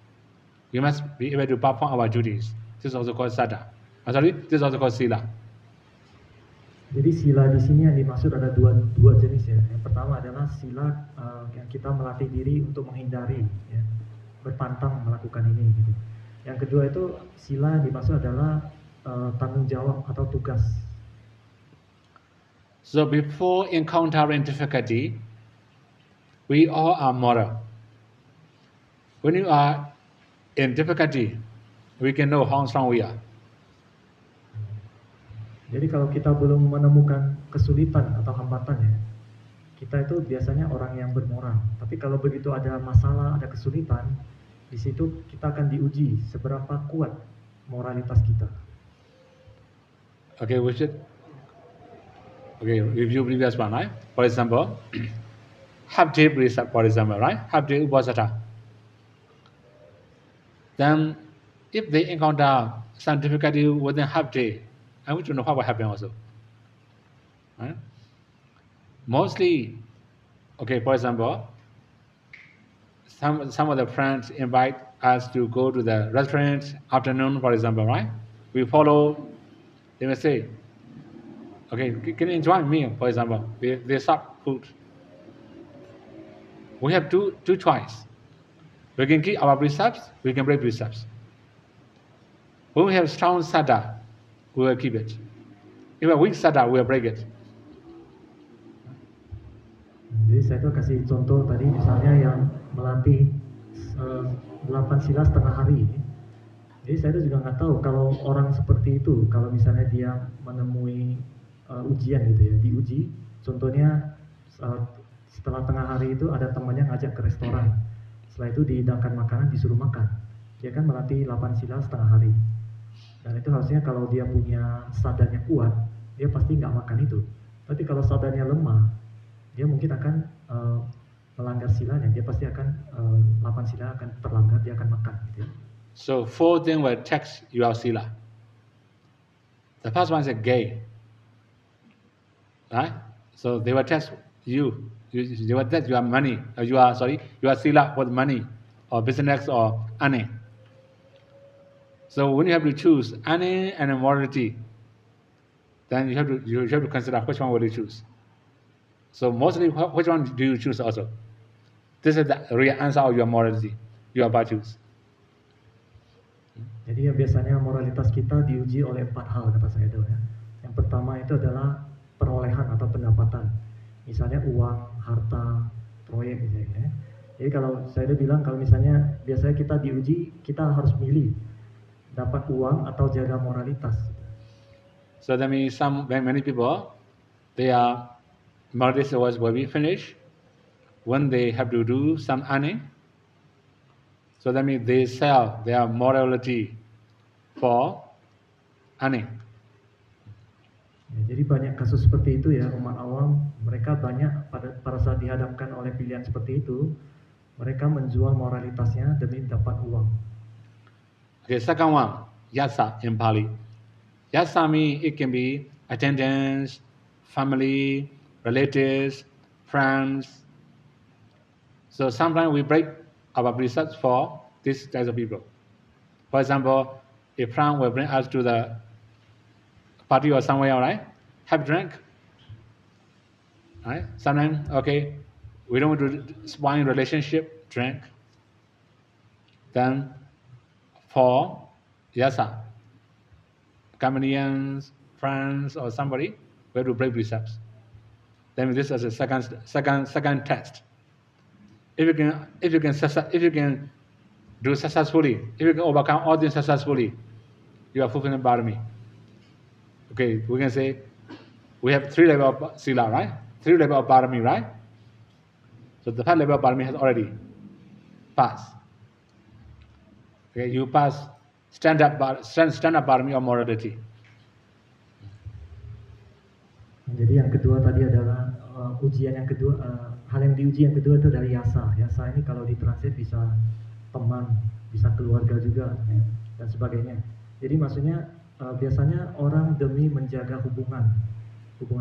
We must be able to perform our duties. This is also called sada. This is also called sila. Jadi sila di sini yang dimaksud ada dua jenis ya. Yang pertama adalah sila yang kita melatih diri untuk menghindari, ya, berpantang melakukan ini. Gitu. Yang kedua itu sila yang dimaksud adalah tanggung jawab atau tugas. So before encountering difficulty, we all are moral. When you are in difficulty, we can know how strong we are. Jadi kalau kita belum menemukan kesulitan atau hambatan ya, kita itu biasanya orang yang bermoral. Tapi kalau begitu ada masalah, ada kesulitan, di situ kita akan diuji seberapa kuat moralitas kita. Okay, we should review previous one, right? For example, half-day precept, for example, right? Half-day upasata. Then, if they encounter some difficulty within half-day, I want to know what will happen also. Right? Mostly, okay, for example, some of the friends invite us to go to the restaurant afternoon, for example, right? We follow, they may say, okay, can you enjoy a meal, for example? They serve food. We have two choices. We can keep our precepts, we can break precepts. When we have strong sada, we will keep it. If we have weak sada, we will break it. Jadi saya tuh kasih contoh tadi misalnya yang melatih 8 sila setengah hari. Jadi saya tuh juga nggak tahu kalau orang seperti itu, kalau misalnya dia menemui ujian gitu ya, diuji. Contohnya setelah tengah hari itu ada temannya ngajak ke restoran. Setelah itu dihidangkan makanan, disuruh makan. Dia kan melatih 8 sila setengah hari. Dan itu harusnya kalau dia punya sadarnya kuat, dia pasti nggak makan itu. Tapi kalau sadarnya lemah, dia mungkin akan melanggar silanya. Dia pasti akan 8 sila akan terlanggar, dia akan makan. Gitu ya. So 4 things will test your sila. The first one is a gay, right? So they will test you. They will test your money. Your sila with money, or business, or ane. So when you have to choose ane and morality, then you have to consider which one will you choose. So mostly, which one do you choose also? This is the real answer of your morality, your virtues. Jadi ya biasanya moralitas kita diuji oleh 4 hal kata saya itu ya. Yang pertama itu adalah perolehan atau pendapatan. Misalnya uang, harta, proyek misalnya. Jadi kalau saya itu bilang kalau misalnya biasanya kita diuji, kita harus milih dapat uang atau jaga moralitas. So that means many people, their morality will be finished when they have to do some earning. So that means they sell their morality for earning. Ya, jadi banyak kasus seperti itu ya, umat awam mereka banyak pada saat dihadapkan oleh pilihan seperti itu, mereka menjual moralitasnya demi dapat uang. Okay, second one, yasa in Pali. Yasa means it can be attendants, family, relatives, friends. So sometimes we break our precepts for these types of people. For example, a friend will bring us to the party or somewhere, right? Have a drink. Right? Sometimes, okay, we don't want to spoil relationship, drink. Then for yasa, companions, friends, or somebody, we have to break precepts. Then this is a second test. If you can do successfully, if you can overcome all this successfully, you are fulfilling Parami. Okay, we can say we have 3 levels of Sila, right? 3 levels of Parami, right? So the 1st level of Parami has already passed. Okay, you pass standard Parami or morality. Jadi yang kedua tadi adalah ujian yang kedua, hal yang diuji yang kedua itu dari yasa. Yasa ini kalau ditranslate bisa teman, bisa keluarga juga, ya, dan sebagainya. Jadi maksudnya biasanya orang demi menjaga hubungan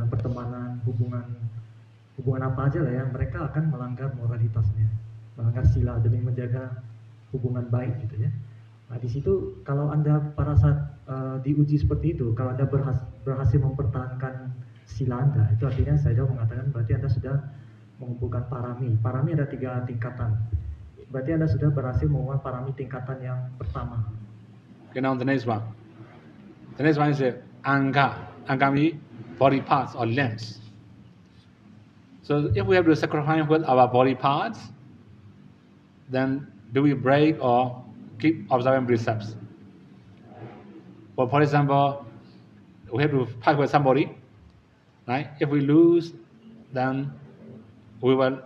pertemanan, hubungan apa aja lah ya, mereka akan melanggar moralitasnya, melanggar sila demi menjaga hubungan baik gitu ya. Nah di situ kalau Anda pada saat diuji seperti itu, kalau Anda berhasil mempertahankan sila Anda, itu artinya saya mengatakan berarti Anda sudah mengumpulkan parami. Parami ada 3 tingkatan. Berarti Anda sudah berhasil mengumpulkan parami tingkatan yang pertama. Okay, now the next one. The next one is Anga. Anga means body parts or limbs. So if we have to sacrifice with our body parts, then do we break or keep observing precepts? Or for example, we have to fight with somebody, right? If we lose, then we have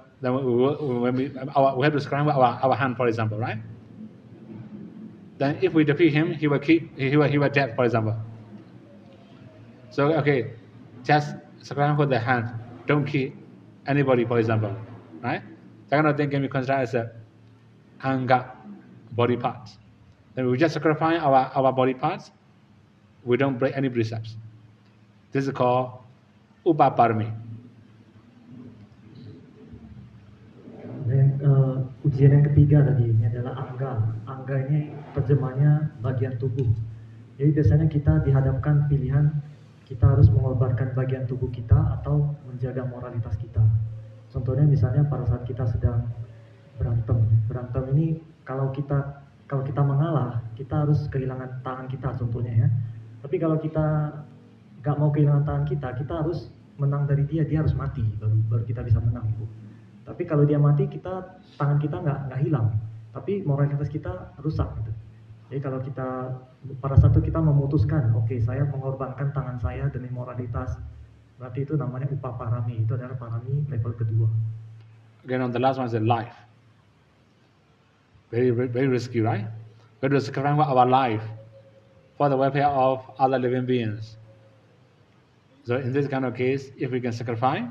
to scramble our hand, for example, right? Then if we defeat him, he will dead, for example. So okay, just scramble with the hand. Don't kill anybody, for example, right? That kind of thing can be considered as a anga, body parts. Then we just sacrifice our body parts. We don't break any precepts. This is called upaparami. Ujian yang ketiga tadi ini adalah angga. Angga ini terjemahnya bagian tubuh. Jadi biasanya kita dihadapkan pilihan kita harus mengorbankan bagian tubuh kita atau menjaga moralitas kita. Contohnya misalnya pada saat kita sedang berantem. Berantem ini kalau kita mengalah, kita harus kehilangan tangan kita contohnya ya. Tapi kalau kita nggak mau kehilangan tangan kita harus menang dari dia harus mati baru kita bisa menang itu. Tapi kalau dia mati tangan kita nggak hilang, tapi moralitas kita rusak gitu. Jadi kalau pada saat itu kita memutuskan, oke, saya mengorbankan tangan saya demi moralitas, berarti itu namanya upaparami, itu adalah parami level kedua. Again, on the last one is life. Very, very risky, right? We have to sacrifice our life for the welfare of other living beings. So in this kind of case, if we dare sacrifice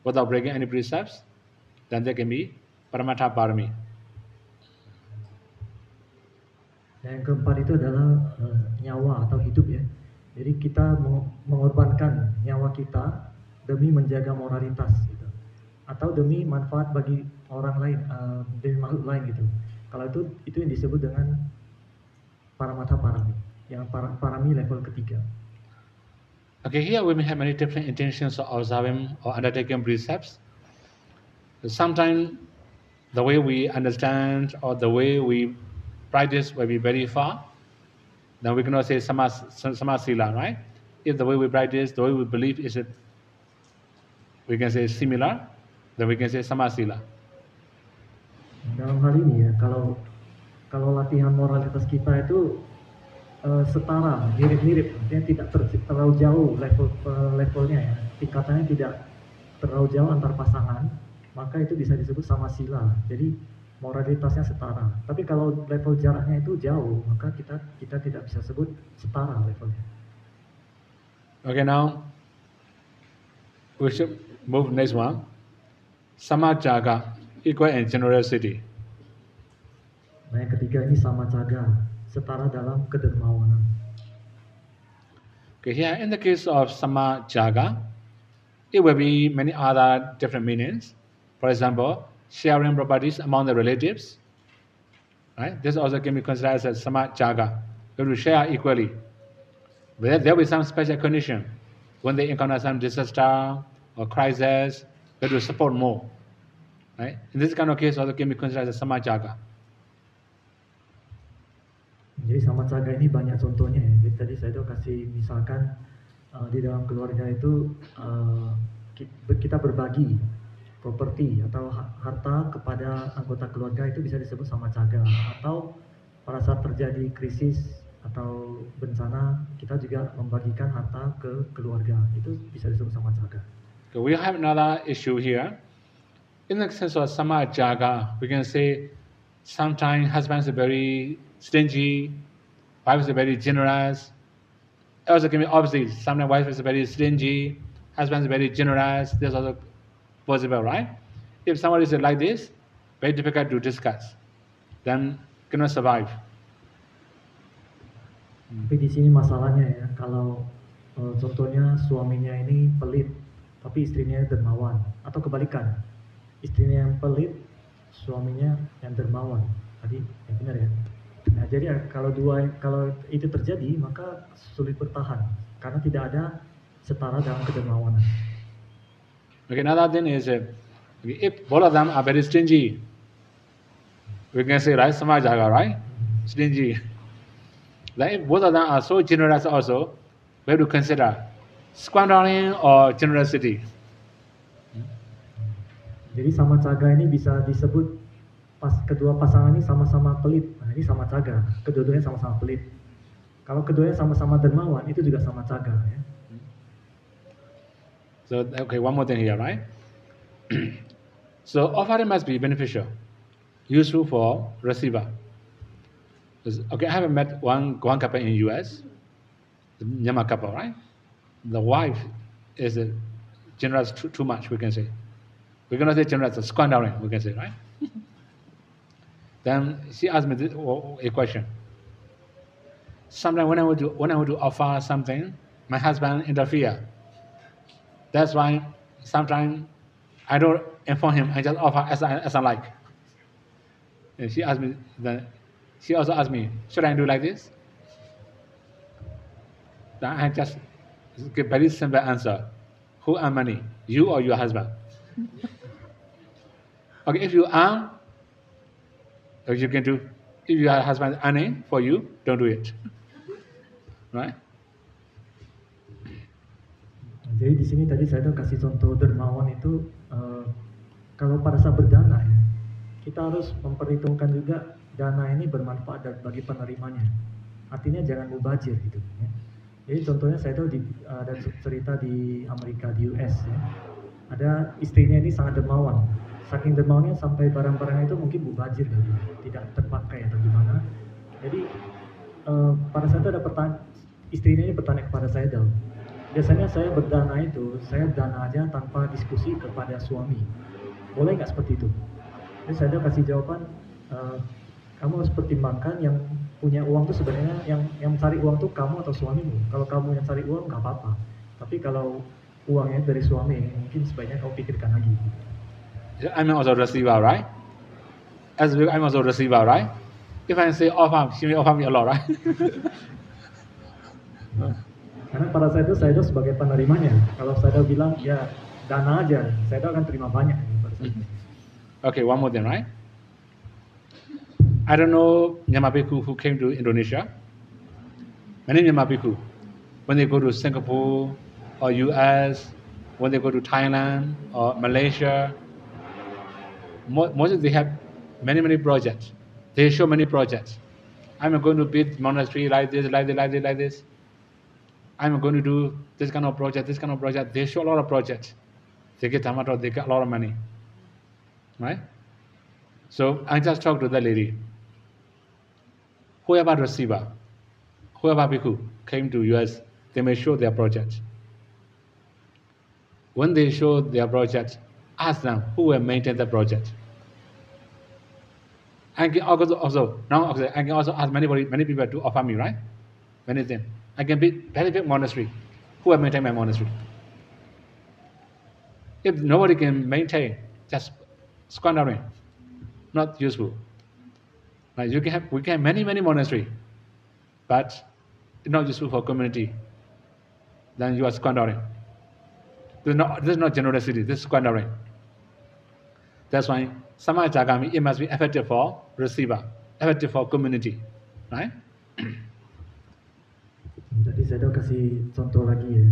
without breaking any precepts, then there can be paramatha parami. Yang keempat itu adalah nyawa atau hidup ya. Jadi kita mengorbankan nyawa kita demi menjaga moralitas gitu. Atau demi manfaat bagi orang lain, demi makhluk lain gitu. Kalau itu yang disebut dengan paramatha parami, yang parami level ketiga. Okay, here we may have many different intentions of observing or undertaking precepts. Sometimes the way we understand or the way we practice will be very far. Then we cannot say samasila, right? If the way we practice, the way we believe is it, we can say similar, then we can say samasila. Dalam hal ini ya, kalau latihan moralitas kita itu setara, mirip-mirip, artinya tidak terlalu jauh levelnya ya, tingkatannya tidak terlalu jauh antar pasangan, maka itu bisa disebut samasila. Jadi moralitasnya setara. Tapi kalau level jaraknya itu jauh, maka kita tidak bisa sebut setara levelnya. Okay, now we should move next one. Samajaga, equal and generosity. Nah, yang ketiga ini samacaga, setara dalam kedermawanan. Okay, here in the case of samajaga, it will be many other different meanings. For example, sharing properties among the relatives. Right? This also can be considered as samajaga. We will share equally. But there will be some special condition. When they encounter some disaster or crisis, we will support more. Right? In this kind of case, also can be considered as samajaga. Jadi samacaga ini banyak contohnya ya. Jadi tadi saya tuh kasih misalkan di dalam keluarga itu kita berbagi properti atau harta kepada anggota keluarga itu bisa disebut samacaga. Atau pada saat terjadi krisis atau bencana kita juga membagikan harta ke keluarga, itu bisa disebut samacaga. Okay, we have another issue here. In the sense of samajaga, we can say sometimes husbands are very stingy, wives are very generous. Also can be opposite. Sometimes wife is very stingy, husband is very generous. There's also possible, right? If somebody is like this, very difficult to discuss. Then cannot survive. Tapi di sini masalahnya ya, kalau contohnya suaminya ini pelit, tapi istrinya dermawan, atau kebalikan, istrinya yang pelit, suaminya yang dermawan. Tadi yang benar ya. Nah, jadi kalau itu terjadi, maka sulit bertahan karena tidak ada setara dalam kedermawanan. Okay, another thing is if both of them are very stingy, we can say right, samajaga, right? Stingy. Then if both of them are so generous also, we have to consider squandering or generosity. Jadi samacaga ini bisa disebut kedua pasangan ini sama-sama pelit. Nah, ini samacaga, kedua-duanya sama-sama pelit. Kalau keduanya sama-sama dermawan, itu juga samacaga ya. So okay, one more thing here, right? So offering must be beneficial, useful for receiver. Okay, I have met one couple in US, the Myanmar couple, right? The wife is generous too much, we can say. We cannot say generous, squandering, we can say, right? Then she asked me a question. Sometimes when I want to offer something, my husband interfere. That's why sometimes I don't inform him. I just offer as I like. And she asked me. Then she also asked me, should I do like this? Then I just give very simple answer. Who earn money, you or your husband? Okay, if you earn, you can do. If your husband earning for you, don't do it. Right? Jadi di sini tadi saya kasih contoh dermawan itu kalau pada saat berdana ya, kita harus memperhitungkan juga dana ini bermanfaat bagi penerimanya. Artinya jangan mubazir gitu ya. Jadi contohnya saya tahu ada cerita di Amerika, di US ya. Ada istrinya ini sangat dermawan. Saking dermawannya sampai barang-barangnya itu mungkin mubazir gitu, tidak terpakai atau gimana. Jadi pada saat itu ada istrinya ini bertanya kepada saya, Dal. Biasanya saya berdana itu, saya dana aja tanpa diskusi kepada suami. Boleh nggak seperti itu? Jadi saya kasih jawaban, kamu harus pertimbangkan yang punya uang itu sebenarnya yang cari uang itu kamu atau suamimu. Kalau kamu yang cari uang nggak apa-apa. Tapi kalau uangnya dari suami, mungkin sebaiknya kamu pikirkan lagi. I'm also a receiver, right? As I'm also a receiver, right? If I say offer, she will offer me a lot, right? Karena pada saat itu saya sebagai penerimanya. Kalau saya bilang ya dana aja, saya akan terima banyak. Okay, one more thing, right? I don't know Myanmar people who came to Indonesia. Many Myanmar people, when they go to Singapore or US, when they go to Thailand or Malaysia, most they have many projects. They show many projects. I'm going to build monastery like this. I'm going to do this kind of project. They show a lot of projects. They get Dhamma, they get a lot of money. Right? So I just talked to the lady. Whoever receiver, whoever people came to US, they may show their projects. When they show their projects, ask them who will maintain the project. I can also now I can also ask many people to offer me, right? Many things. I can be very big monastery. Who will maintain my monastery? If nobody can maintain, just squandering, not useful. Like we can have many monastery, but it's not useful for community. Then you are squandering. This is not generosity. This is squandering. That's why Samajagami, it must be effective for receiver, effective for community, right? Tadi saya kasih contoh lagi ya.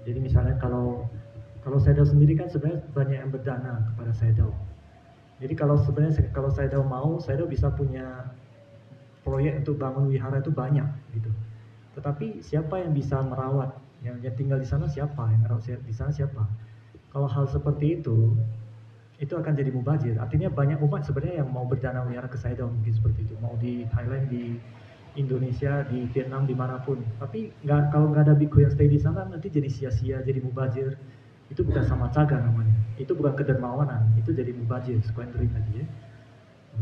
Jadi misalnya kalau Sayadaw sendiri kan sebenarnya banyak yang berdana kepada Sayadaw. Jadi kalau Sayadaw mau, Sayadaw bisa punya proyek untuk bangun wihara itu banyak gitu. Tetapi siapa yang bisa merawat? Yang tinggal di sana siapa? Yang merawat di sana siapa? Kalau hal seperti itu akan jadi mubazir. Artinya banyak umat sebenarnya yang mau berdana wihara ke Sayadaw mungkin seperti itu. Mau di Thailand, di Indonesia, di Vietnam, dimanapun. Tapi kalau nggak ada bhikkhu yang stay di sana nanti jadi sia-sia, jadi mubazir. Itu bukan samacaga namanya. Itu bukan kedermawanan. Itu jadi mubazir, squandering tadi ya.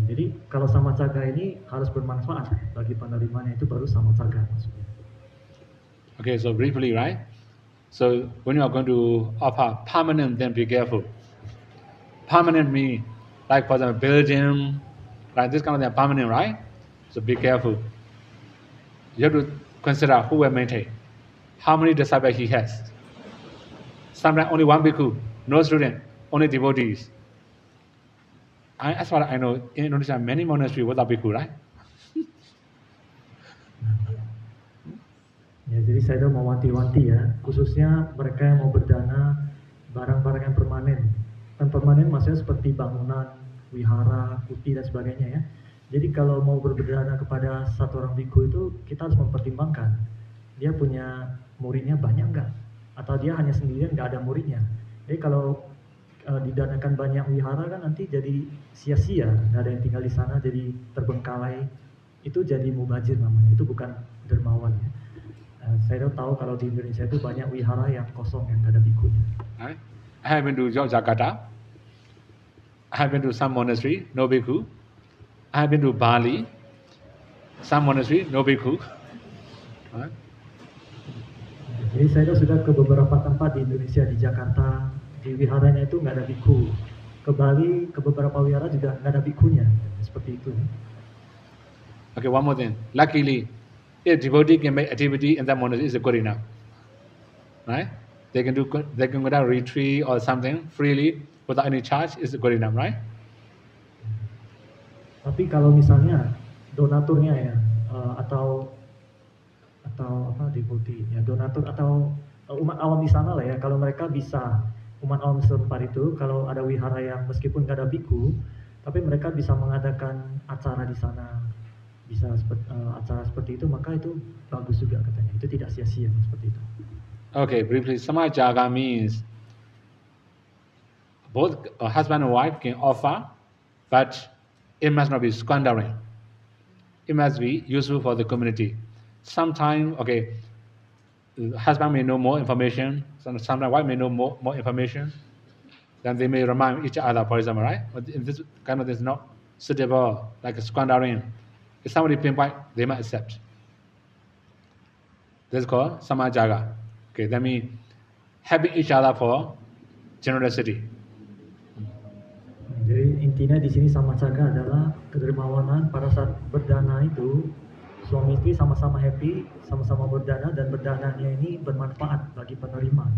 Jadi kalau samacaga ini harus bermanfaat bagi penerimanya, itu baru samacaga maksudnya. Okay, so briefly, right? So when you are going to offer permanent, then be careful. Permanent means, like for example, building, like this kind of thing, permanent, right? So be careful. You have to consider who will maintain, how many disciples he has. Sometimes only one bhikkhu, no student, only devotees. As far as I know, in Indonesia, many monasteries without bhikkhu, right? Ya, jadi saya mau wanti-wanti ya, khususnya mereka yang mau berdana barang-barang yang permanen. Dan permanen maksudnya seperti bangunan, wihara, kuti dan sebagainya ya. Jadi kalau mau berdana kepada satu orang bhikkhu itu kita harus mempertimbangkan dia punya muridnya banyak enggak, atau dia hanya sendirian nggak ada muridnya. Jadi kalau didanakan banyak wihara kan nanti jadi sia-sia, nggak ada yang tinggal di sana, jadi terbengkalai. Itu jadi mubazir namanya, itu bukan dermawan ya. Saya tahu kalau di Indonesia itu banyak wihara yang kosong, yang nggak ada bhikkhunya. I have been to Jakarta. I have been to some monastery, no bhikkhu. I have been to Bali, some monastery, no bhikkhu. Jadi saya sudah ke beberapa tempat di Indonesia, di Jakarta, di wiharanya itu nggak ada bhikkhu. Ke Bali, ke beberapa wihara juga nggak ada bhikkhunya, seperti itu. Okay, one more thing. Luckily, if devotee can make activity in that monastery, is good enough, right? They can go to retreat or something freely without any charge, is good enough, right? Tapi kalau misalnya donaturnya ya, atau apa devotee ya, donatur atau umat awam di sana lah ya, kalau mereka bisa, umat awam setempat itu kalau ada wihara yang meskipun nggak ada bhikkhu, tapi mereka bisa mengadakan acara di sana, bisa acara seperti itu, maka itu bagus juga katanya, itu tidak sia-sia seperti itu. Okay, briefly, Samajaga means both husband and wife can offer, but it must not be squandering. It must be useful for the community. Sometimes, okay, husband may know more information, sometimes wife may know more information, then they may remind each other, for example, right? But in this kind of thing is not suitable, like squandering. If somebody pinpoint, they might accept. This is called Samajaga. Okay, that means helping each other for generosity. Jadi intinya di sini samacaga adalah kedermawanan. Pada saat berdana itu suami istri sama-sama happy, sama-sama berdana, dan berdananya ini bermanfaat bagi penerima.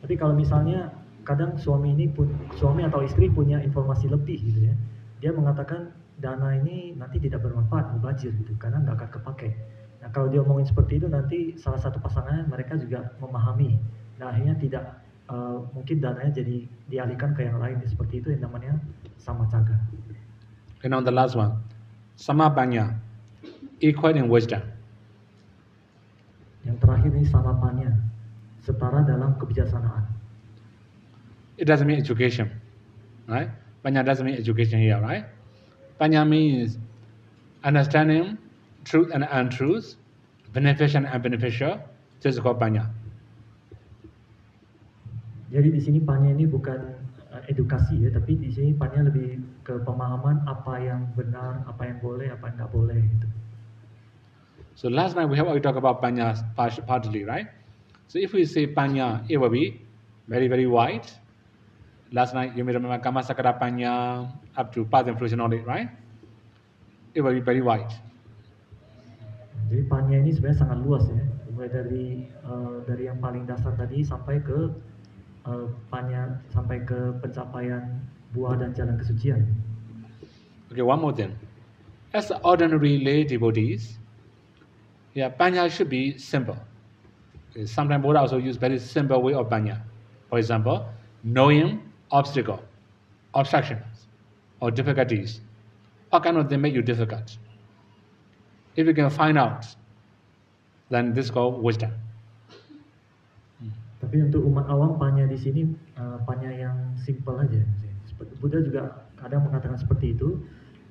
Tapi kalau misalnya kadang suami atau istri punya informasi lebih gitu ya, dia mengatakan dana ini nanti tidak bermanfaat, mubazir gitu, karena nggak akan kepake. Nah kalau dia omongin seperti itu, nanti salah satu pasangannya mereka juga memahami. Nah akhirnya tidak mungkin dananya jadi dialihkan ke yang lain, seperti itu yang namanya samacaga. And now the last one, samapanya, equal in wisdom. Yang terakhir ini samapanya, setara dalam kebijaksanaan. It doesn't mean education, right? Panya doesn't mean education here, right? Panya means understanding truth and untruth, beneficial and unbeneficial. This is called panya. Jadi di sini panya ini bukan edukasi ya, tapi di sini panya lebih ke pemahaman apa yang benar, apa yang boleh, apa yang nggak boleh gitu. So last night we have already talked about panya partly, right? So if we say panya, it will be very, very wide. Last night you may remember Kama Sakara panya up to path and fruition knowledge, right? It will be very wide. Jadi panya ini sebenarnya sangat luas ya, mulai dari yang paling dasar tadi sampai ke panya sampai ke pencapaian buah dan jalan kesucian. Okay, one more thing. As ordinary lay devotees, panya should be simple. Okay, sometimes Buddha also use very simple way of panya. For example, knowing obstacle, obstructions, or difficulties. What kind of thing make you difficult? If you can find out, then this is called wisdom. Tapi untuk umat awam panya di sini panya yang simple aja. Buddha juga kadang mengatakan seperti itu.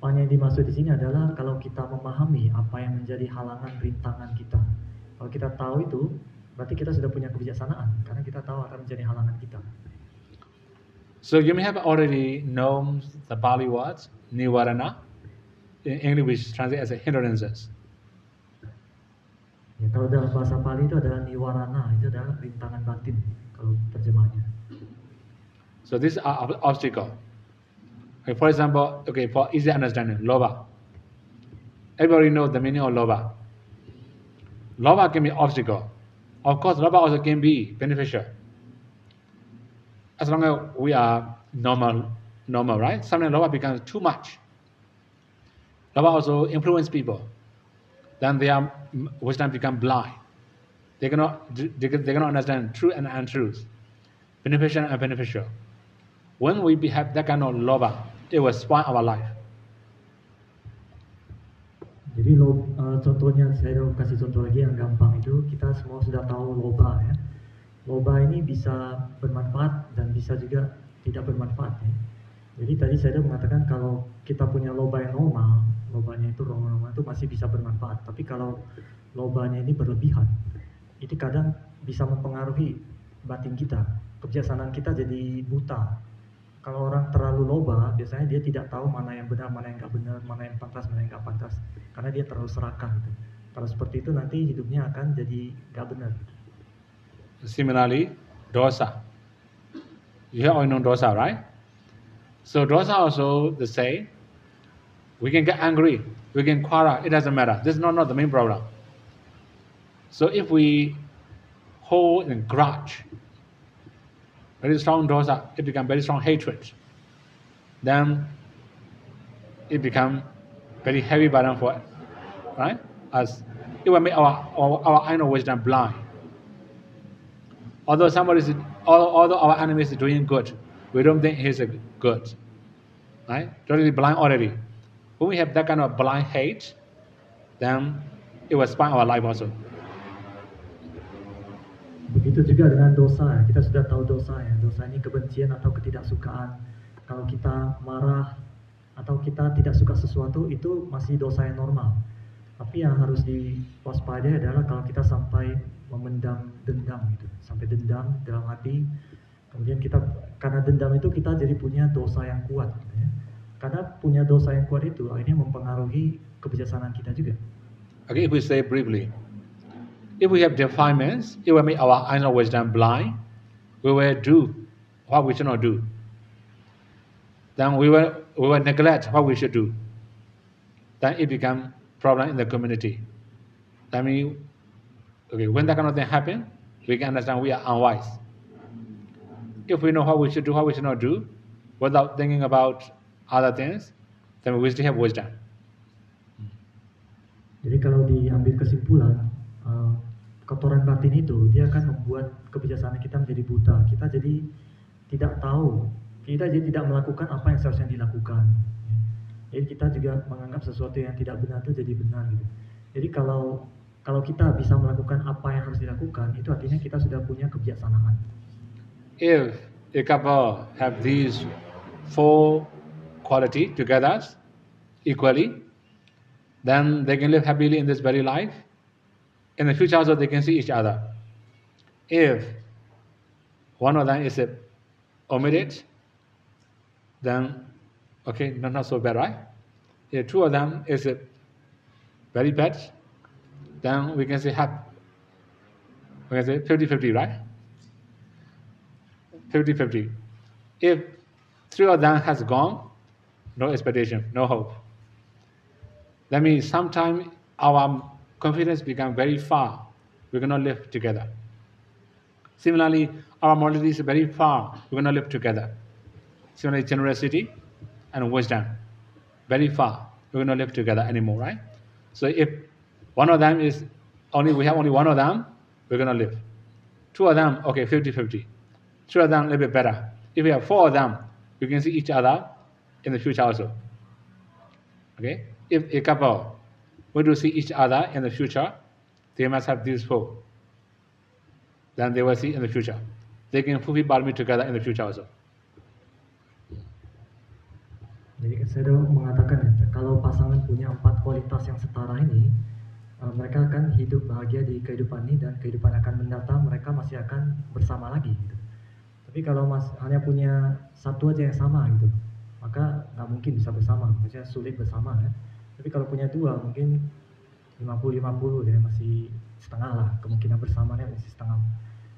Panya yang dimaksud di sini adalah kalau kita memahami apa yang menjadi halangan rintangan kita. Kalau kita tahu itu, berarti kita sudah punya kebijaksanaan karena kita tahu akan menjadi halangan kita. So you may have already known the Pali words nivarana. In English, we translate as hindrances. Ya, kalau dalam bahasa Pali itu adalah niwarana, itu adalah rintangan batin kalau terjemahnya. So these are obstacle. Okay, for example, for easy understanding, lobha. Everybody knows the meaning of lobha. Lobha can be obstacle. Of course, lobha also can be beneficial. As long as we are normal, right? Sometimes lobha becomes too much. Lobha also influence people. Then their wisdom become blind. They cannot understand truth and untruth, beneficial and beneficial. When we have that kind of lobha, it will spoil our life. Jadi contohnya saya kasih contoh lagi yang gampang itu, kita semua sudah tahu lobha ya. Lobha ini bisa bermanfaat dan bisa juga tidak bermanfaat ya. Jadi tadi saya mengatakan kalau kita punya lobha yang normal, lobhanya itu normal itu masih bisa bermanfaat. Tapi kalau lobhanya ini berlebihan, itu kadang bisa mempengaruhi batin kita. Kebijaksanaan kita jadi buta. Kalau orang terlalu lobha, biasanya dia tidak tahu mana yang benar, mana yang nggak benar, mana yang pantas, mana yang nggak pantas. Karena dia terlalu serakah gitu. Kalau seperti itu nanti hidupnya akan jadi nggak benar. Similarly, dosa. You all know dosa, right? So dosa also the same. We can get angry, we can quarrel, it doesn't matter. This is not the main problem. So if we hold and grudge, very strong dosa, it becomes very strong hatred. Then it becomes very heavy burden for it, right? As it will make our inner wisdom blind. Although although our enemy is doing good, we don't think he's good, right? Totally blind already. When we have that kind of blind hate, then it will spoil our life also. Begitu juga dengan dosa, kita sudah tahu dosa ya. Dosa ini kebencian atau ketidaksukaan. Kalau kita marah atau kita tidak suka sesuatu, itu masih dosa yang normal. Tapi yang harus diwaspadai adalah kalau kita sampai memendam dendam gitu, sampai dendam dalam hati. Kemudian kita karena dendam itu kita jadi punya dosa yang kuat gitu ya. Karena punya dosa yang kuat itu akhirnya mempengaruhi kebijaksanaan kita juga. Okay, if we say briefly, if we have defilements, it will make our inner wisdom blind. We will do what we should not do. Then we will neglect what we should do. Then it becomes problem in the community. That means, when that kind of thing happens, we can understand we are unwise. If we know what we should do, what we should not do, without thinking about other things, then we still have wisdom. Jadi kalau diambil kesimpulan, kotoran batin itu dia akan membuat kebijaksanaan kita menjadi buta. Kita jadi tidak tahu, kita jadi tidak melakukan apa yang seharusnya dilakukan. Jadi kita juga menganggap sesuatu yang tidak benar itu jadi benar gitu. Jadi kalau kita bisa melakukan apa yang harus dilakukan, itu artinya kita sudah punya kebijaksanaan. If a couple have these 4 qualities together equally, then they can live happily in this very life. In the future also they can see each other. If one of them is omitted, then okay, not so bad, right? If two of them is very bad, then we can say half. We can say 50-50, right? 50-50. If three of them has gone, no expectation, no hope. That means sometimes our confidence become very far. We cannot live together. Similarly, our morality is very far. We cannot live together. Similarly, generosity and wisdom, very far. We cannot live together anymore, right? So if one of them is we have only one of them, we're gonna live. Two of them, okay, 50-50. Three of them, a little bit better. If we have four of them, we can see each other in the future also. Okay? If a couple want to see each other in the future, they must have these four. Then they will see in the future. They can fulfill Parami together in the future also. Jadi saya mengatakan ya, kalau pasangan punya 4 kualitas yang setara ini, mereka akan hidup bahagia di kehidupan ini dan kehidupan akan mendatang mereka masih akan bersama lagi. Gitu. Tapi kalau hanya punya satu aja yang sama gitu, maka nggak mungkin bisa bersama, maksudnya sulit bersama ya. Tapi kalau punya dua mungkin 50-50 ya, masih setengah lah, kemungkinan bersamanya masih setengah.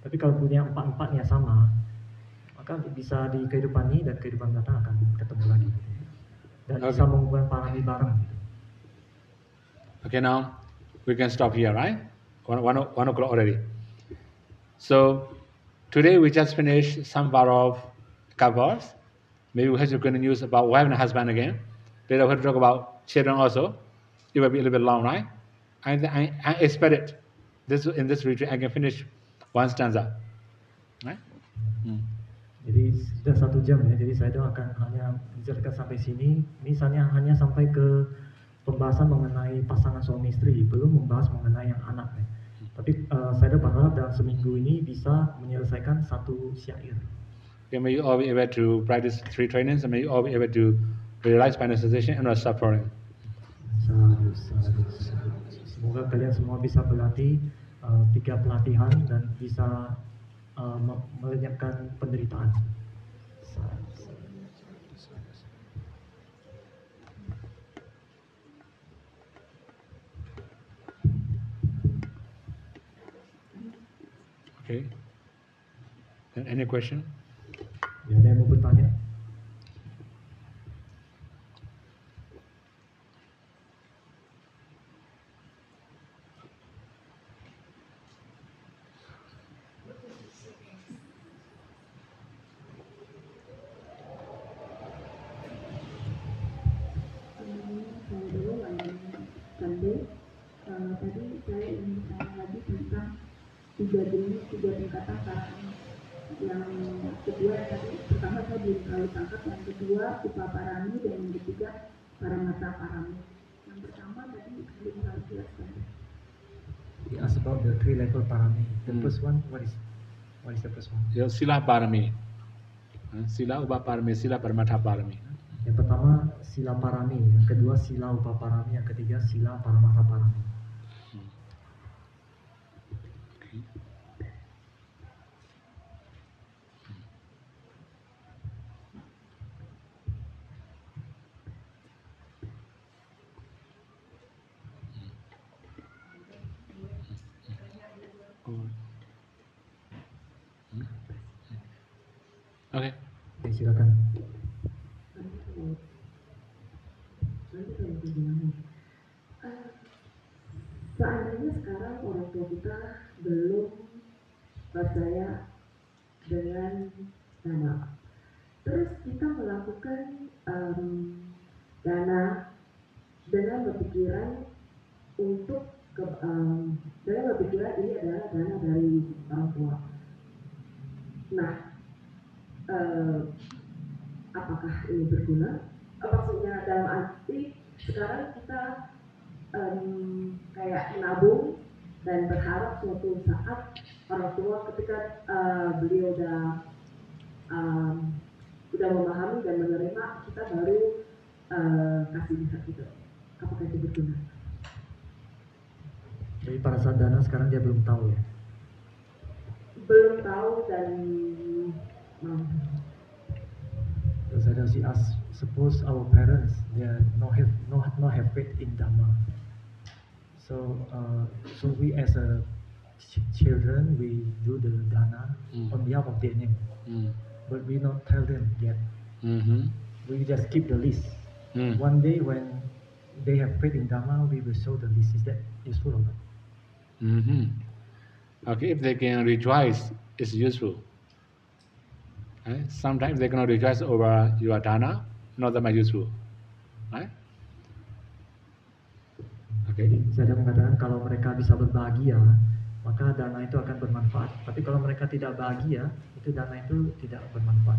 Tapi kalau punya 4-4-nya sama, maka bisa di kehidupan ini dan kehidupan mendatang akan ketemu lagi. Gitu. Dan bisa mengumpulkan parami bareng. Gitu. Okay, now we can stop here, right? 1 o'clock already. So today we just finished some part of couples. Maybe we have to continue about wife and husband again. Later we have to talk about children also. It will be a little bit long, right? I expect it. In this retreat I can finish one stanza, right? Jadi sudah 1 jam ya. Jadi saya akan hanya menjelaskan sampai sini. Misalnya hanya sampai ke pembahasan mengenai pasangan suami istri, belum membahas mengenai yang anak ya. Tapi saya berharap dalam seminggu ini bisa menyelesaikan 1 syair. Okay, may you all be able to practice 3 trainings, and may you all be able to realize final cessation and not suffering. Semoga kalian semua bisa berlatih 3 pelatihan dan bisa melenyapkan penderitaan. Okay. Any question? Ya, ada yang mau bertanya? Tadi saya ingin tanya lagi tentang 3 jenis, 3 tingkatan parami. Yang kedua tadi, pertama saya belum terlalu tangkap, yang kedua upa parami, dan yang ketiga paramata parami. Yang pertama tadi belum terlalu jelaskan. He asked about the 3 level parami. The first one, what is the first one? Yeah, sila parami. Sila upa parami, sila paramata parami. Yang pertama sila parami, yang kedua sila upa parami, yang ketiga sila paramata parami. Okay. Oke, silakan. Seandainya sekarang orang tua kita belum percaya dengan dana, terus kita melakukan dana dengan berpikiran untuk dengan berpikiran ini adalah dana dari orang tua. Nah, apakah ini berguna? Maksudnya dalam arti sekarang kita kayak menabung dan berharap suatu saat orang tua ketika beliau udah memahami dan menerima, kita baru kasih lihat gitu. Apakah itu berguna? Jadi pada saat dana sekarang dia belum tahu ya? Belum tahu dan mau. Terus saya Sayadaw she asked, suppose our parents they are not have faith in Dhamma. So we as a children we do the dana on behalf of their name, but we not tell them yet. We just keep the list. One day when they have faith in Dhamma, we will show the list. Is that useful or not? Okay, if they can rejoice, it's useful. Right? Sometimes they cannot rejoice over your dana, not that much useful. Right? Okay. Saya mengatakan kalau mereka bisa berbahagia, maka dana itu akan bermanfaat. Tapi kalau mereka tidak bahagia, itu dana itu tidak bermanfaat.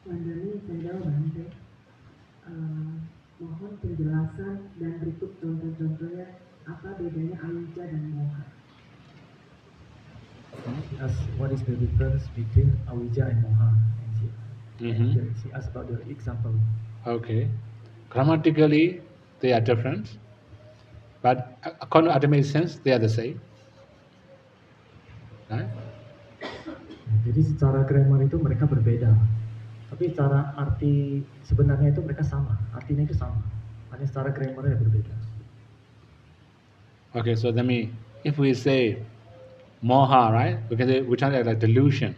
Wandani Sayadaw Bante, mohon penjelasan dan berikut contoh-contohnya apa bedanya awija dan moha. What is the difference between awija and moha? She asked about the example. Okay. Grammatically, they are different, but according to Adamaic sense, they are the same. Right? Jadi secara grammar itu mereka berbeda. Tapi secara arti sebenarnya itu mereka sama, artinya itu sama, hanya secara grammarnya berbeda. Okay, so that means if we say moha, right? We can say we translate like delusion.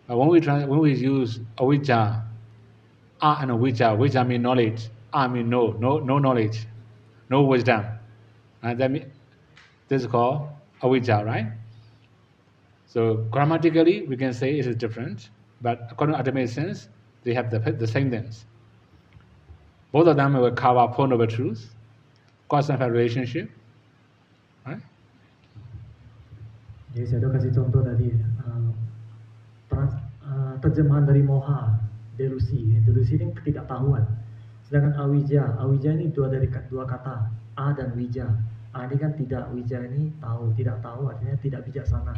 But when we use avijja, and avijja means knowledge, means no knowledge, no wisdom, and that means this is called avijja, right? So grammatically we can say it is different. But according to Adamaic sense, they have the same things. Both of them will cover Four Noble Truths, cause and effect relationship. Right? Jadi saya kasih contoh tadi, terjemahan dari moha, delusi. Delusi ini ketidaktahuan. Sedangkan awija ini dua kata, a dan wija. A ini kan tidak, wija ini tahu, tidak tahu artinya tidak bijaksana.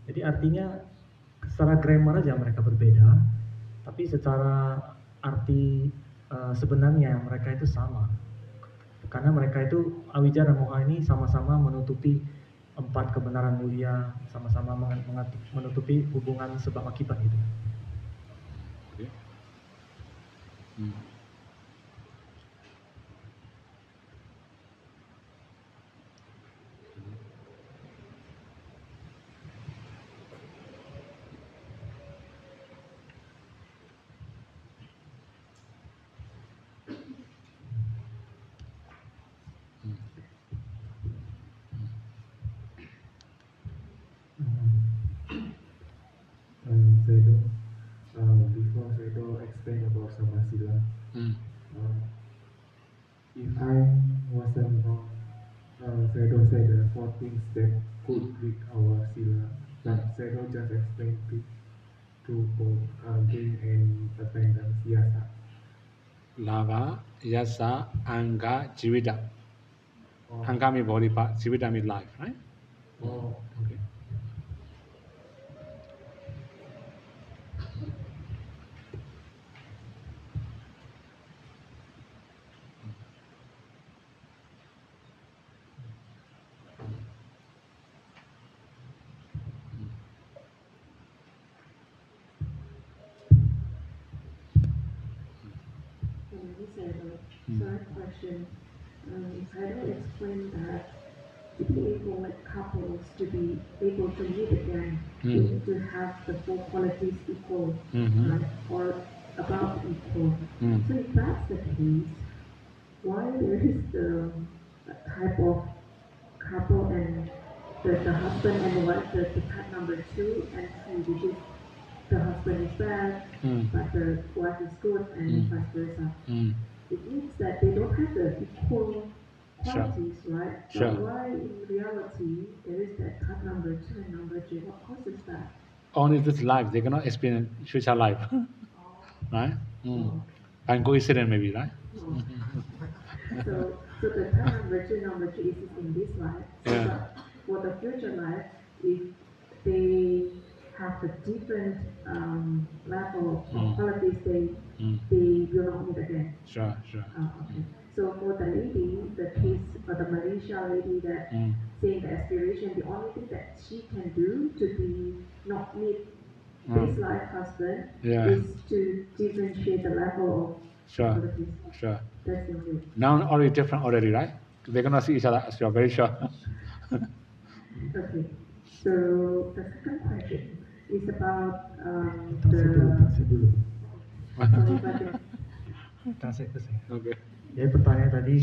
Jadi artinya secara grammar aja mereka berbeda, tapi secara arti sebenarnya mereka itu sama. Karena mereka itu awija dan moha ini sama-sama menutupi 4 kebenaran mulia, sama-sama menutupi hubungan sebab akibat gitu. Okay. Before Sayadaw explain about Samasila, if I wasn't wrong, Sayadaw said there are 4 things that could break our sila, but Sayadaw just explained it to gain and attendance, yasa. Lava, yasa, anga, jivita. Anga means body part, jivita means life, right? Oh, okay. Third question. Sayadaw explained that to be able like couples to be able to meet again, they need to have the 4 qualities equal, right? Or about equal. So if that's the case, why there is the type of couple and the husband and the wife, the type number 2 and 3, which is the husband is bad, but the wife is good, and vice versa. It means that they don't have the equal qualities, right? Sure. But why in reality there is that type number 2 and number 3? What causes that? Only this life, they cannot experience future life. Right? And coincidence maybe, right? So the type number 2, number 3 is in this life. Yeah. But for the future life, if they have a different level of qualities, they will not meet again. Sure. Okay. So for the lady, the case for the Malaysia lady that saying the aspiration, the only thing that she can do to be not meet this life husband is to differentiate the level of qualities. Sure. That's the only. Now already different already, right? They're gonna see each other as you're very sure. Okay. So the second question is about Translate dulu. sorry, but Translate ke saya. Okay. Jadi pertanyaan tadi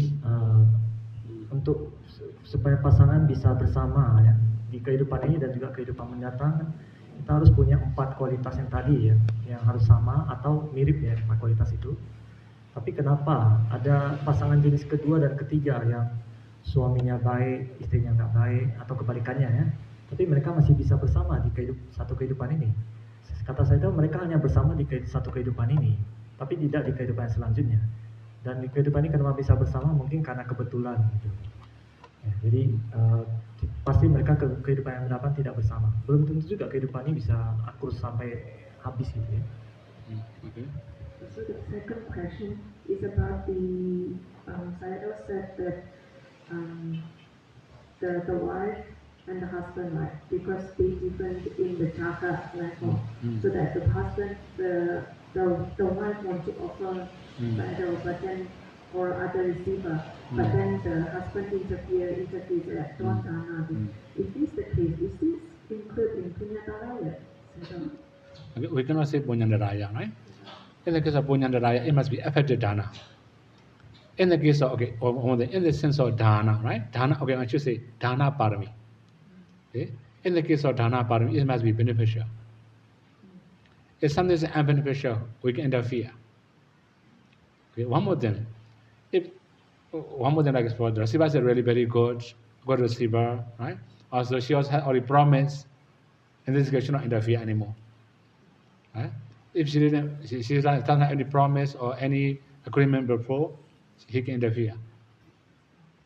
untuk supaya pasangan bisa bersama ya di kehidupan ini dan juga kehidupan mendatang, kita harus punya 4 kualitas yang tadi ya, yang harus sama atau mirip ya 4 kualitas itu. Tapi kenapa ada pasangan jenis kedua dan ketiga yang suaminya baik, istrinya nggak baik, atau kebalikannya ya, tapi mereka masih bisa bersama di satu kehidupan ini? Kata saya itu mereka hanya bersama di satu kehidupan ini, tapi tidak di kehidupan selanjutnya. Dan di kehidupan ini kenapa bisa bersama? Mungkin karena kebetulan gitu. Ya, jadi pasti mereka kehidupan yang mendapat tidak bersama. Belum tentu juga kehidupan ini bisa akur sampai habis gitu ya. Okay. So the second question is about the Sayadaw said that the wife and the husband, right? Because they different in the chakra level, so that the husband, the wife wants to offer Sayadaw, but then or other receiver, but then the husband interferes at Dana. Is this the case? Is this included in Punyadaraya? Okay, we cannot say Punyadaraya, right? In the case of Punyadaraya, it must be affected Dana. In the case of, in the sense of Dana, right? Dana, okay, I should say Dana Parami. Okay? In the case of Dana Parami, it must be beneficial. If something is unbeneficial, we can interfere. Okay, one more thing. Like for the receiver is really very good receiver, right? Also, she also had already promised, in this case, she not interfere anymore. Right? If she doesn't have any promise or any agreement before, he can interfere.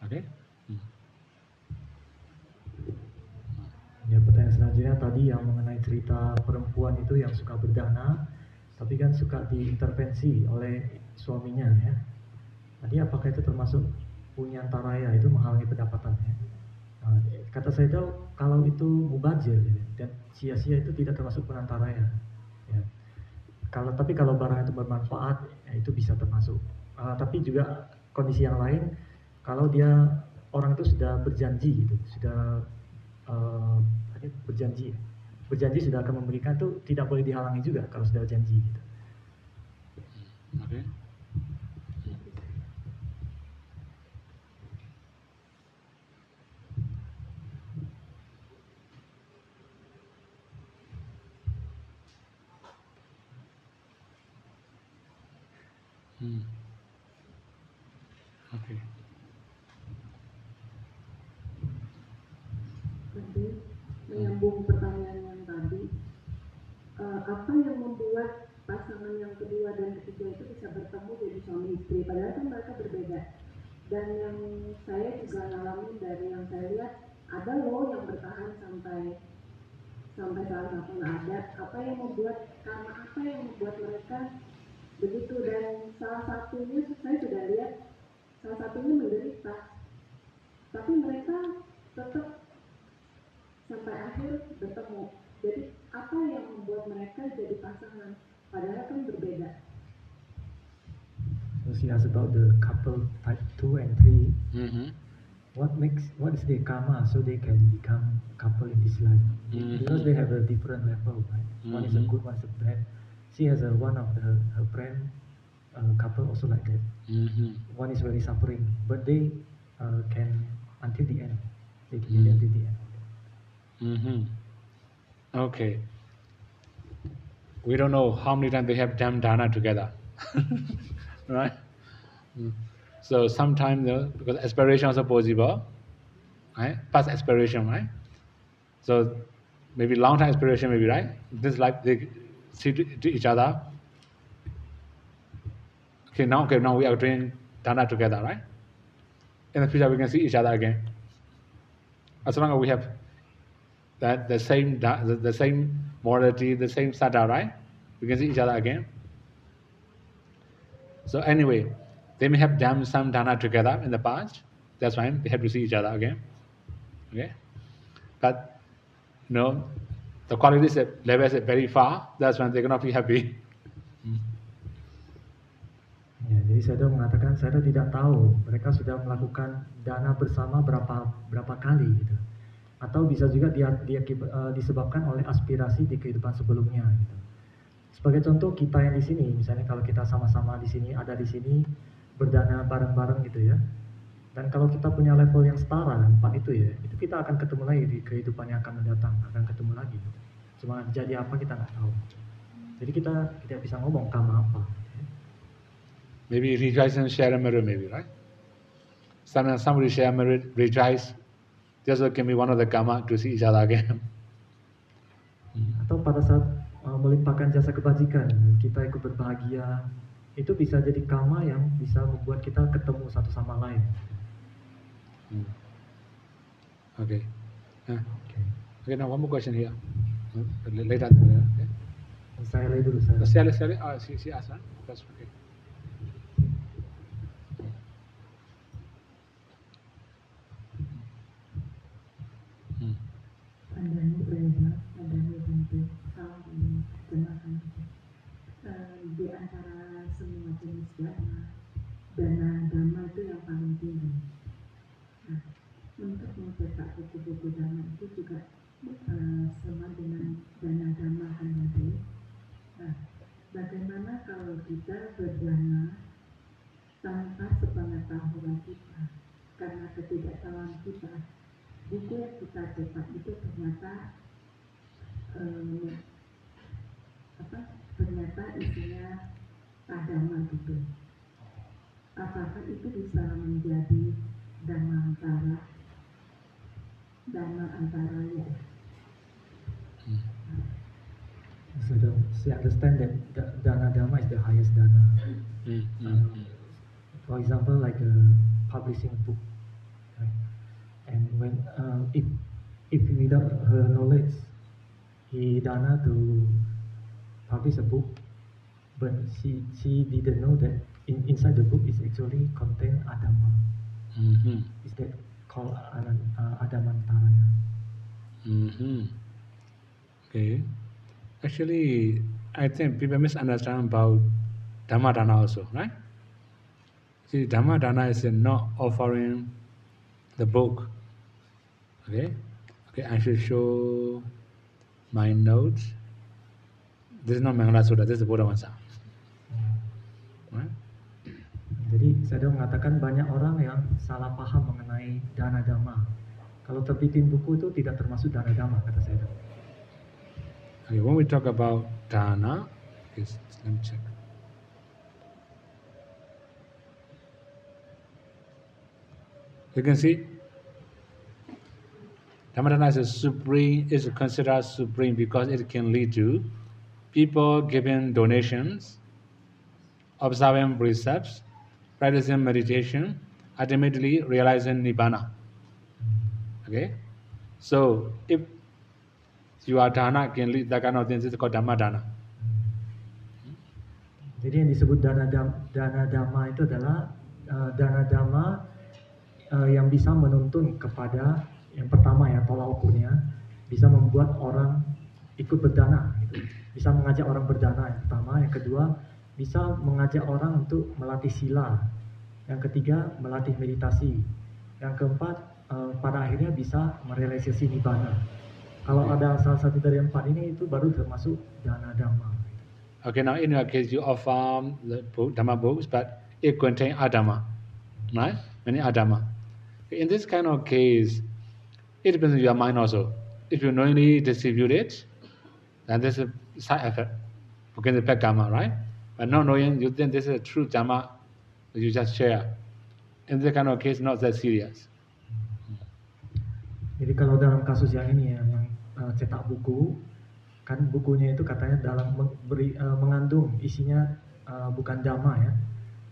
Okay? Ya, pertanyaan selanjutnya tadi yang mengenai cerita perempuan itu yang suka berdana, tapi kan suka diintervensi oleh suaminya ya. Tadi apakah itu termasuk punyantaraya, itu menghalangi pendapatannya? Nah, kata saya itu kalau itu mubazir ya, dan sia-sia itu tidak termasuk punyantaraya. Ya. Tapi kalau barang itu bermanfaat, ya itu bisa termasuk. Tapi juga kondisi yang lain, kalau dia orang itu sudah berjanji gitu, sudah berjanji sudah akan memberikan, itu tidak boleh dihalangi juga kalau sudah janji gitu. Okay. Okay. Nanti menyambung pertanyaan yang tadi, apa yang membuat pasangan yang kedua dan ketiga itu bisa bertemu jadi suami istri, padahal kan mereka berbeda. Dan yang saya juga ngalamin dari yang saya lihat, ada loh yang bertahan sampai salah satu nggak ada. Karena apa yang membuat mereka begitu, dan salah satunya saya sudah lihat, salah satunya menderita, tapi mereka tetap sampai akhir bertemu. Jadi apa yang membuat mereka jadi pasangan padahal kan berbeda? So she asked about the couple type 2 and 3. What is their karma so they can become couple in this life? Because they have a different level, right? One is a good, one is a bad. She has one of her friend couple also like that. One is very suffering, but they can until the end. They can live until the end. Okay. We don't know how many times they have done dana together, right? So sometimes, because aspiration is also possible, right? Past aspiration, right? So maybe long time aspiration, maybe, right? This life they see to each other. Okay, now we are doing dana together, right? In the future, we can see each other again. As long as we have that the same morality, the same saddha, right? We can see each other again. So anyway, they may have done some dana together in the past. That's fine. They have to see each other again. Okay, but the qualities levels are very far. That's when they cannot be happy. Ya, jadi saya mengatakan saya tidak tahu mereka sudah melakukan dana bersama berapa kali gitu. Atau bisa juga disebabkan oleh aspirasi di kehidupan sebelumnya gitu. Sebagai contoh kita yang di sini, misalnya kalau kita sama-sama di sini ada di sini berdana bareng-bareng gitu ya. Dan kalau kita punya level yang setara 4 itu ya, itu kita akan ketemu lagi di kehidupan yang akan mendatang, akan ketemu lagi. Cuma jadi apa kita nggak tahu. Jadi kita tidak bisa ngomong kama apa. Maybe rejoice and share a merit, maybe, right? Somebody share merit, rejoice. This can be one of the karma to see each other again. Atau pada saat melimpahkan jasa kebajikan, kita ikut berbahagia, itu bisa jadi karma yang bisa membuat kita ketemu satu sama lain. Okay. Okay, now one more question here. Later. Okay. Saya lihat dulu saya. She asked, right? That's okay. Di antara semua jenis dana dhamma itu yang paling tinggi. Nah, untuk mencetak buku-buku dhamma itu juga sama dengan dana dhamma kan tadi. Nah, bagaimana kalau kita berdana tanpa sepengetahuan kita, karena ketidaktahuan kita, buku yang kita cetak itu ternyata isinya agama gitu. Apakah itu bisa menjadi dhamma antara ya? So she understand that dana dhamma is the highest dana. For example, like publishing a book, right? And when if without her knowledge, he dana to publish a book, but she didn't know that inside the book is actually contain adama. Is that called adamantara? Okay. Actually, I think people misunderstand about Dhamma Dana also, right? See, Dhamma Dana is not offering the book. Okay, I should show my notes. This is not Mangala Sutta, this is Buddha Vamsa. Right? Jadi saya mengatakan banyak orang yang salah paham mengenai dana dhamma. Kalau terbitin buku itu tidak termasuk dana dhamma, kata saya. Okay, when we talk about dana, let me check. You can see Dhamma Dana is considered supreme because it can lead to people giving donations, observing precepts, practicing meditation, ultimately realizing Nibbana. Okay? So, if your dana can lead that kind of things, it's called Dhamma Dana. Jadi yang disebut dana dhamma itu adalah dana dhamma yang bisa menuntun kepada yang pertama ya, tolak ukurnya bisa membuat orang ikut berdana gitu. Bisa mengajak orang berdana yang pertama, yang kedua bisa mengajak orang untuk melatih sila, yang ketiga melatih meditasi, yang keempat pada akhirnya bisa merealisasi nibbana. Kalau ada salah satu dari empat ini itu baru termasuk dana dhamma. Okay, now in your case you offer the Dhamma books, but it contains Adhamma, right? Many Adhamma. In this kind of case, it depends on your mind also. If you knowingly distribute it, then this is a side effect. Okay, the bad karma, right? But not knowing, you think this is a true Dhamma that you just share. In this kind of case, not that serious. Jadi kalau dalam kasus yang ini ya, yang cetak buku, kan bukunya itu katanya dalam mengandung isinya bukan dhamma ya.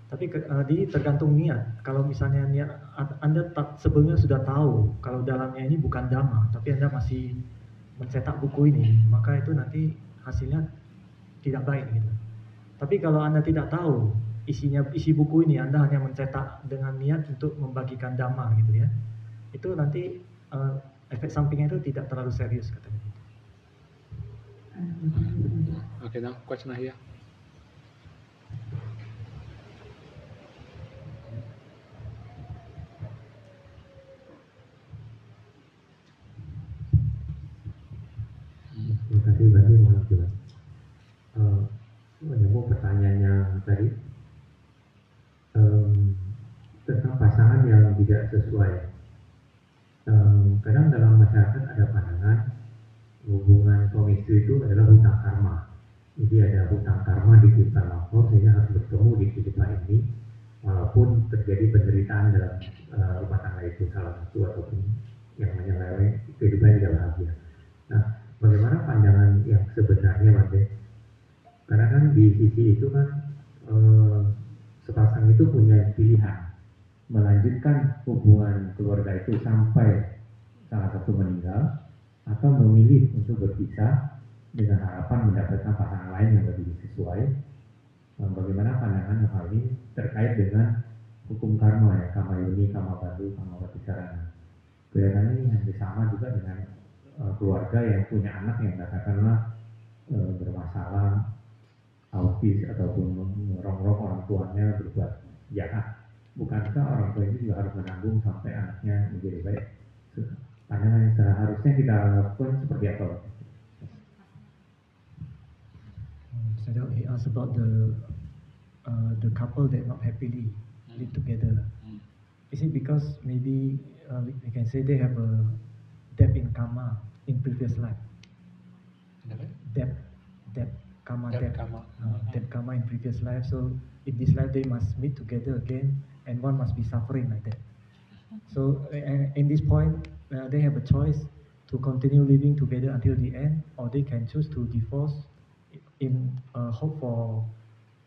Tapi jadi tergantung niat. Kalau misalnya niat Anda sebelumnya sudah tahu kalau dalamnya ini bukan dhamma, tapi Anda masih mencetak buku ini, maka itu nanti hasilnya tidak baik gitu. Tapi kalau Anda tidak tahu isi buku ini, Anda hanya mencetak dengan niat untuk membagikan dhamma gitu ya, itu nanti efek sampingnya itu tidak terlalu serius katanya. Okay, now question here. Terima kasih, Bani. Mohon jelas. Menyambung pertanyaannya tadi tentang pasangan yang tidak sesuai. Kadang dalam masyarakat ada pandangan hubungan suami istri itu adalah hutang karma. Jadi ada hutang karma di kehidupan lampau sehingga harus bertemu di kehidupan ini, walaupun terjadi penderitaan dalam rumah tangga itu salah satu ataupun yang menyeleweng kehidupan tidak bahagia. Nah, bagaimana pandangan yang sebenarnya, Bante? Karena kan di sisi itu kan sepasang itu punya pilihan melanjutkan hubungan keluarga itu sampai salah satu meninggal, atau memilih untuk berpisah dengan harapan mendapatkan pasangan lain yang lebih sesuai. Bagaimana pandangan hal ini terkait dengan hukum karma ya, kama yuni, kama bandhu, kama patisarana. Kelihatannya ini hampir sama juga dengan keluarga yang punya anak yang katakanlah bermasalah, autis ataupun merongrong orang tuanya berbuat jahat. Bukankah orang tua itu juga harus menanggung sampai anaknya menjadi baik? Pandangan yang seharusnya kita lakukan seperti apa? So he asked about the couple that not happily live together. Is it because maybe we can say they have a debt in karma in previous life? Debt karma in previous life. So in this life they must meet together again, and one must be suffering like that. So in this point, they have a choice to continue living together until the end, or they can choose to divorce in hope for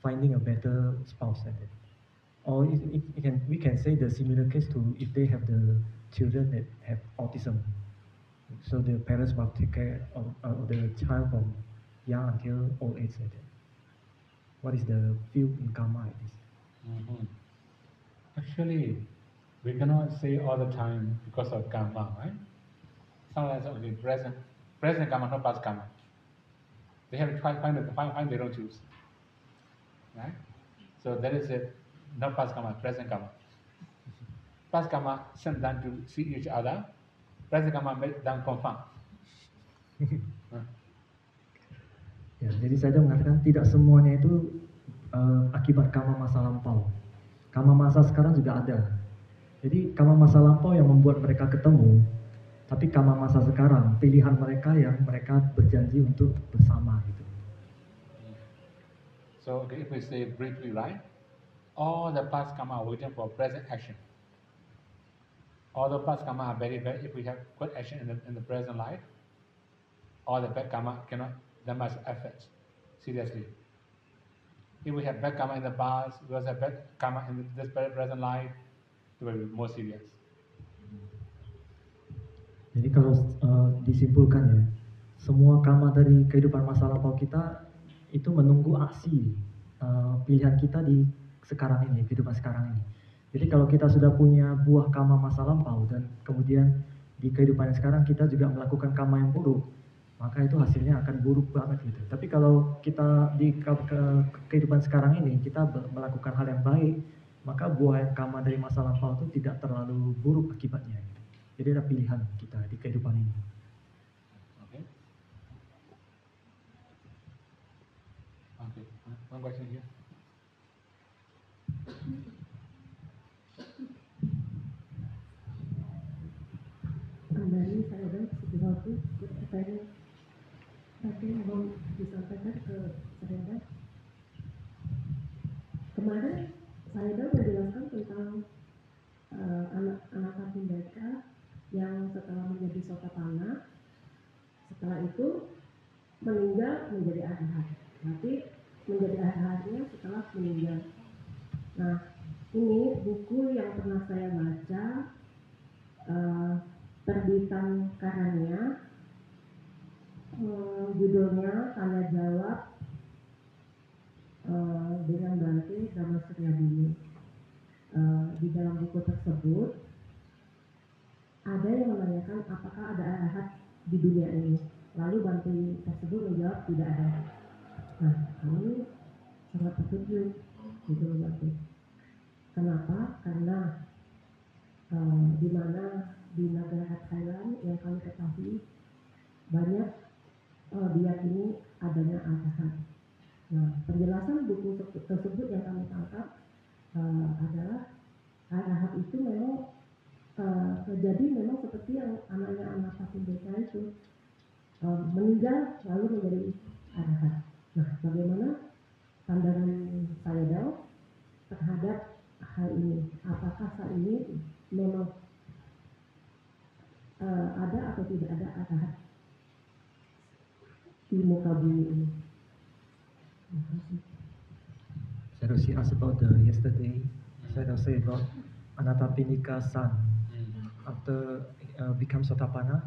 finding a better spouse. Or we can say the similar case to if they have the children that have autism. So the parents must take care of the child from young until old age. What is the view in karma like this? Actually, we cannot say all the time because of karma, right? Sometimes only present karma, not past karma. They have to find their own choose, right? So that is it, not past karma, present karma. Past karma sent them to see each other. Present karma made them confirm. Ya, jadi saya mengatakan tidak semuanya itu akibat karma masa lampau. Karma masa sekarang juga ada. Jadi karma masa lampau yang membuat mereka ketemu, tapi karma masa sekarang pilihan mereka yang mereka berjanji untuk bersama gitu. So okay, if we say briefly, right, all the past karma are waiting for present action. All the past karma are very bad. If we have good action in the present life, all the bad karma cannot, that must affect seriously. If we have bad karma in the past, we also have bad karma in this present life, it will be more serious. Jadi kalau disimpulkan ya, semua karma dari kehidupan masa lampau kita itu menunggu aksi pilihan kita di sekarang ini, kehidupan sekarang ini. Jadi kalau kita sudah punya buah karma masa lampau dan kemudian di kehidupan yang sekarang kita juga melakukan karma yang buruk, maka itu hasilnya akan buruk banget gitu. Tapi kalau kita di kehidupan sekarang ini kita melakukan hal yang baik, maka buah karma dari masa lampau itu tidak terlalu buruk akibatnya. Gitu. Jadi ada pilihan kita di kehidupan ini. Okay. Okay. One question here. Dari saya ada sesuatu saya tadi mau disampaikan ke saya. Kemarin saya menjelaskan tentang anak kandung mereka yang setelah menjadi sotapana, setelah itu meninggal menjadi arhat. Nanti menjadi arhatnya setelah meninggal. Nah, ini buku yang pernah saya baca, terbitan Karania, judulnya saya jawab dengan Bante Dhamma Surya Bumi. Di dalam buku tersebut ada yang menanyakan apakah ada arahat di dunia ini. Lalu Bante tersebut menjawab tidak ada. Nah, kami sangat terkejut gitu Bante. Kenapa? Karena di mana di negara Thailand yang kami ketahui banyak diyakini adanya arahat. Nah, penjelasan buku tersebut yang kami tangkap adalah arahat itu memang jadi memang seperti yang anaknya Anathapindika itu meninggal lalu menjadi arahat. Nah, bagaimana pandangan saya Dao terhadap hal ini? Apakah saat ini memang ada atau tidak ada arahat di muka bumi ini? Saya she asked about yesterday. Saya say about Anathapindika's son after become Sotapanna,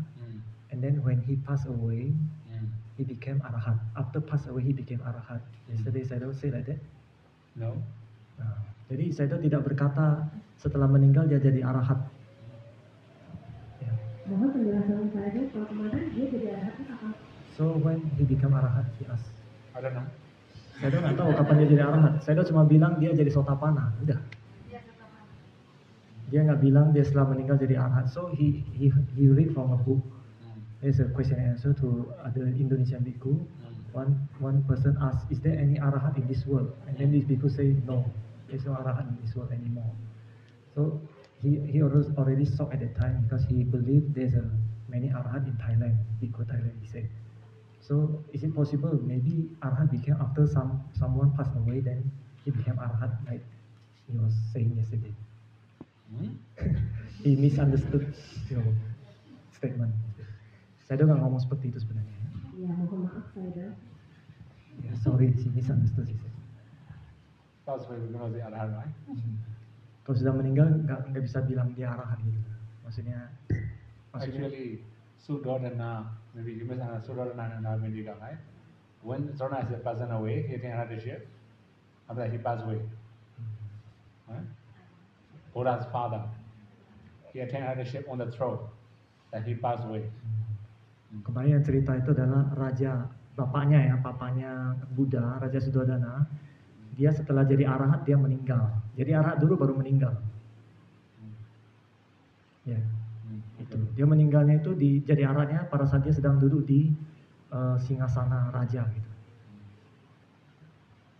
and then when he passed away, he became arahat. After passed away, he became arahat. Yesterday saya say like that. No. Jadi saya tidak berkata setelah meninggal dia jadi arahat. Mohon penjelasan saya kalau kemarin dia jadi arahat itu kapan? So when he become arahat, he asked. I don't know. Saya nggak tahu kapan dia jadi arahat. Saya cuma bilang dia jadi Sotapanna. Udah. Dia nggak bilang dia setelah meninggal jadi arahat. So he read from a book. There's a question and answer to other Indonesian bhikkhu. One person asked, "Is there any arahat in this world?" And then these bhikkhu say, "No, there's no arahat in this world anymore." So he already shocked at that time because he believed there's many arahat in Thailand, bhikkhu Thailand. He said. So is it possible maybe arahat became after someone passed away, then he became arahat like he was saying yesterday? He misunderstood your statement. Saya nggak ngomong seperti itu sebenarnya. Ya, mohon maaf saya Dao. Yeah, sorry, he misunderstood. He said. That's why we're going to say arahat, right? Kalau sudah meninggal nggak bisa bilang dia arahat gitu. Maksudnya Actually, Suddhodana, maybe you misunderstand Suddhodana and Anathapindika, right? When Suddhodana is a person away, he attained arahatship. After that, he passed away. Right? Buddha's father, he attained arahatship on the throne. That he passed away. Kemarin yang cerita itu adalah raja bapaknya papanya Buddha, Raja Suddhodana. Dia setelah jadi arahat dia meninggal. Jadi arahat dulu baru meninggal. Ya, itu. Dia meninggalnya itu jadi arahatnya pada saat dia sedang duduk di singgasana raja gitu.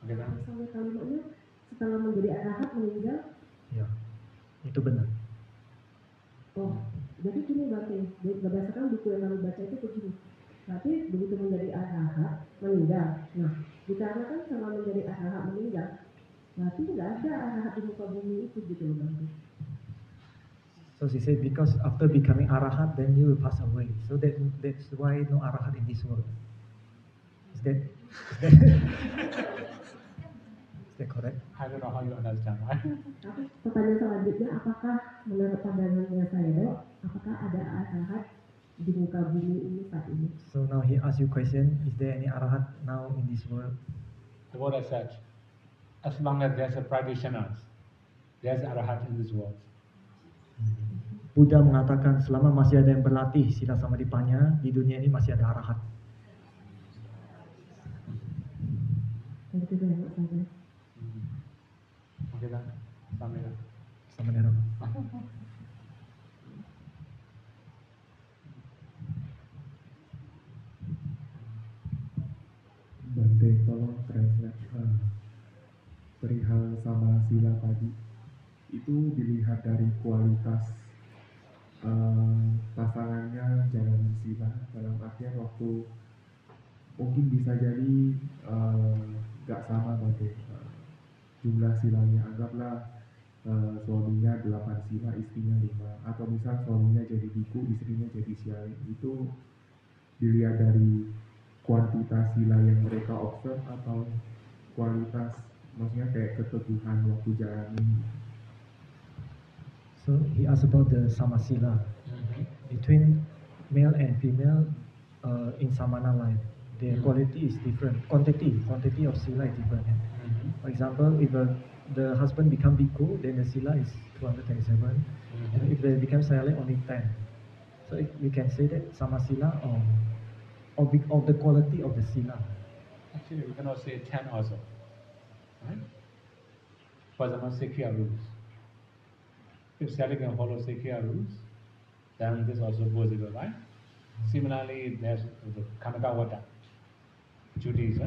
Okay, then. Sampai kalimatnya setelah menjadi arahat meninggal. Ya, itu benar. Oh, jadi gini Bante, berdasarkan buku yang kami baca itu begini. Berarti begitu menjadi arahat meninggal. Nah, dikarenakan selama menjadi arahat meninggal, berarti nggak ada arahat di muka bumi itu gitu loh Bante. So she said because after becoming arahat then you will pass away. So that's why no arahat in this world. Is that correct? I don't know how you understand, right? Tapi pertanyaan selanjutnya, apakah menurut pandangannya saya Dok, apakah ada arahat di muka bumi ini saat ini? So now he asks you question, is there any arahat now in this world? The Buddha said, as long as there's a practitioners, there's arahat in this world. Buddha mengatakan selama masih ada yang berlatih sila samadhipanya, di dunia ini masih ada arahat. Itu banyak saja. Okay, then. Samira. Samanera. Bante, tolong translate perihal sama sila tadi. Itu dilihat dari kualitas pasangannya jalan sila, dalam artian waktu mungkin bisa jadi nggak sama Bante jumlah silanya. Anggaplah suaminya 8 sila, istrinya 5, atau misal suaminya jadi biku, istrinya jadi syai. Itu dilihat dari kuantitas sila yang mereka observe atau kualitas, maksudnya kayak keteguhan waktu jalani. So he asked about the samasila between male and female in samana life. the quality is different. Quantity of sila is different. For example, if the husband become bhikkhu, then the sila is 227. And if they become silent, only 10. So we can say that sama sila of the quality of the sila. Actually, we cannot say 10 also. Right? For example, Sikya rules. If Sally can follow Sikya rules, then this also possible, right? Similarly, there's the Kanakavata duties.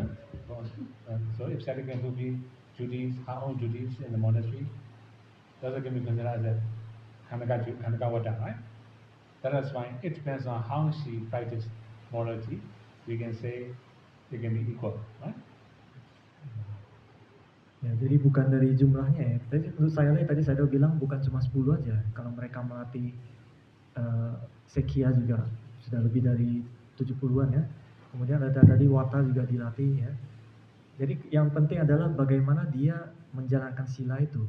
So if Sally can fulfill duties, her own duties in the monastery, those can be considered as a Kanakavata, right? That is why it depends on how she practices morality. We can say they can be equal, right? Ya, jadi bukan dari jumlahnya ya. Tapi menurut saya tadi saya udah bilang bukan cuma 10 aja. Kalau mereka melatih Sekya juga sudah lebih dari 70-an ya. Kemudian ada tadi Wata juga dilatih ya. Jadi yang penting adalah bagaimana dia menjalankan sila itu.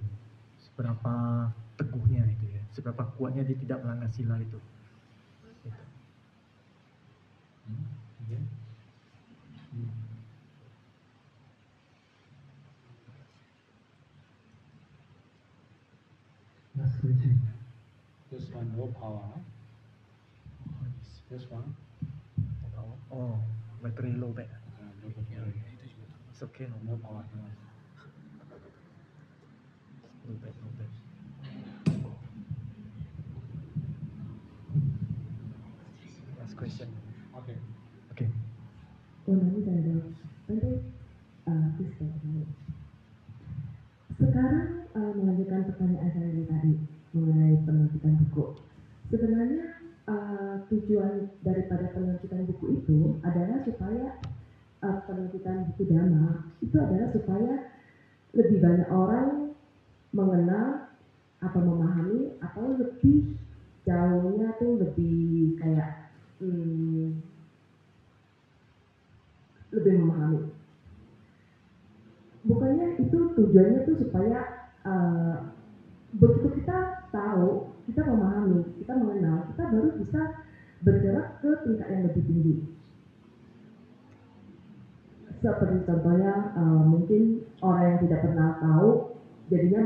Seberapa teguhnya itu ya. Seberapa kuatnya dia tidak melanggar sila itu. Gitu. Okay. Last question. This one, no power. This one. Oh, battery low back. No power. It's okay, No power. low back. Last question. Okay. Okay. Nanti saya jawab. Nanti Kristen dulu. Sekarang melanjutkan pertanyaan saya yang tadi mengenai penerbitan buku. Sebenarnya tujuan daripada penerbitan buku itu adalah supaya penerbitan buku Dhamma itu adalah supaya lebih banyak orang mengenal atau memahami atau lebih jauhnya tuh lebih kayak lebih memahami. Bukannya itu tujuannya tuh supaya begitu kita tahu, kita memahami, kita mengenal, kita baru bisa bergerak ke tingkat yang lebih tinggi. Seperti contohnya mungkin orang yang tidak pernah tahu jadinya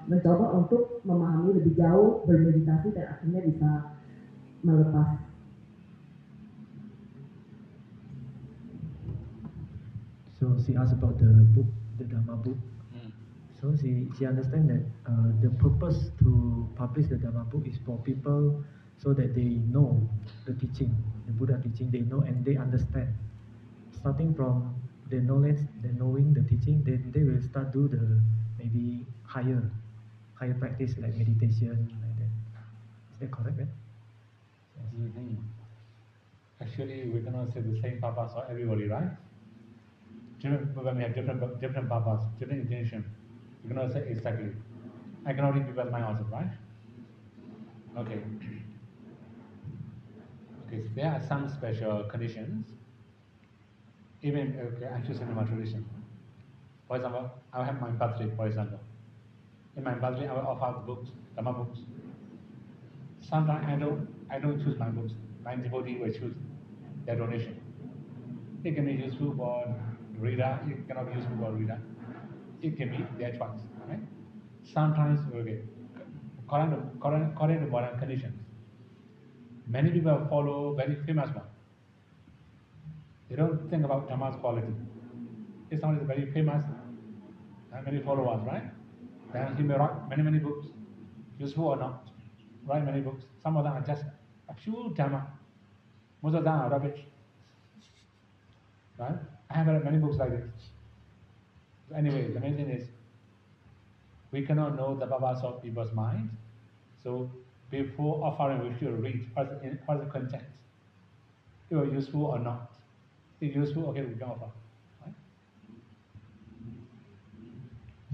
mencoba untuk memahami lebih jauh, bermeditasi dan akhirnya bisa melepas. So she asked about the book, the Dhamma book. So she understands that the purpose to publish the Dhamma book is for people so that they know the teaching, the Buddha teaching, they know and they understand. Starting from the knowledge, the knowing the teaching, then they will start do the maybe higher practice like meditation like that. Is that correct? Actually, we cannot say the same purpose for everybody, right? When we have different purpose, different intention, we cannot say exactly. I cannot read people's mind also, right? Okay. Okay, so there are some special conditions. Even I choose in my tradition. For example, I have my birthday, for example. In my birthday, I will offer the books, Dhamma books. Sometimes I don't choose my books. My devotee will choose their donation. It can be useful for reader, it cannot be useful for reader. It can be their choice, right? Sometimes, okay, according to modern conditions, many people follow very famous one. They don't think about Dhamma's quality. If someone is very famous, and many followers, right? Then he may write many books, useful or not. Write many books. Some of them are just a pure Dhamma. Most of them are rubbish. Right? I have read many books like this. So anyway, the main thing is, we cannot know the purpose of people's mind. So before offering, we should read what's the content. If it's useful or not. If useful, okay, we can offer. Right?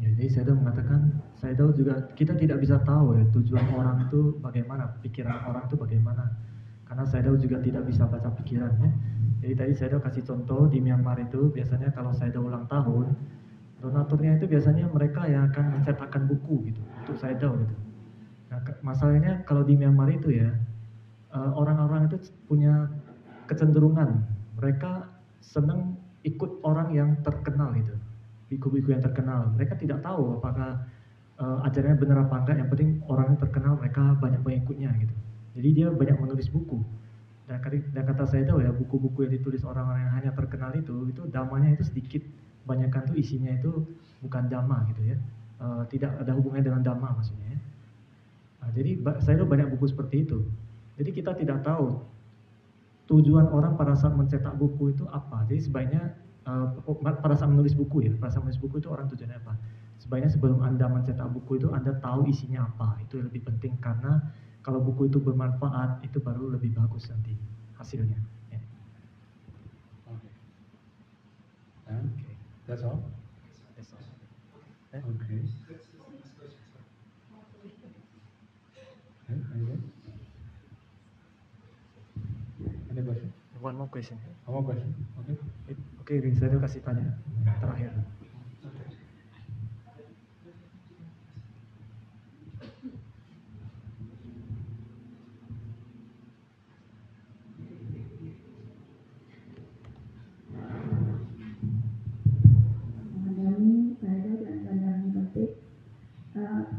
Ya, jadi Sayadaw mengatakan, Sayadaw juga kita tidak bisa tahu ya tujuan orang itu bagaimana, pikiran orang itu bagaimana. Karena Sayadaw juga tidak bisa baca pikiran ya. Jadi tadi Sayadaw kasih contoh di Myanmar itu biasanya kalau Sayadaw ulang tahun, donaturnya itu biasanya mereka yang akan mencetakkan buku gitu untuk Sayadaw gitu. Nah, masalahnya kalau di Myanmar itu ya orang-orang itu punya kecenderungan mereka senang ikut orang yang terkenal itu, biku-biku yang terkenal. Mereka tidak tahu apakah ajarannya benar apa enggak, yang penting orangnya terkenal, mereka banyak pengikutnya gitu. Jadi dia banyak menulis buku. Dan kata saya tahu ya, buku-buku yang ditulis orang-orang yang hanya terkenal itu damanya itu sedikit, banyakkan tuh isinya itu bukan dhamma gitu ya, tidak ada hubungannya dengan dhamma maksudnya ya. Nah, jadi saya tahu banyak buku seperti itu. Jadi kita tidak tahu tujuan orang pada saat mencetak buku itu apa. Jadi sebaiknya pada saat menulis buku ya, pada saat menulis buku itu orang tujuannya apa. Sebaiknya sebelum Anda mencetak buku itu Anda tahu isinya apa. Itu lebih penting karena kalau buku itu bermanfaat itu baru lebih bagus nanti hasilnya. Ya. Okay. And that's all. That's all. Okay. Any question? One more question. One more question. Okay. Oke, saya kasih tanya terakhir.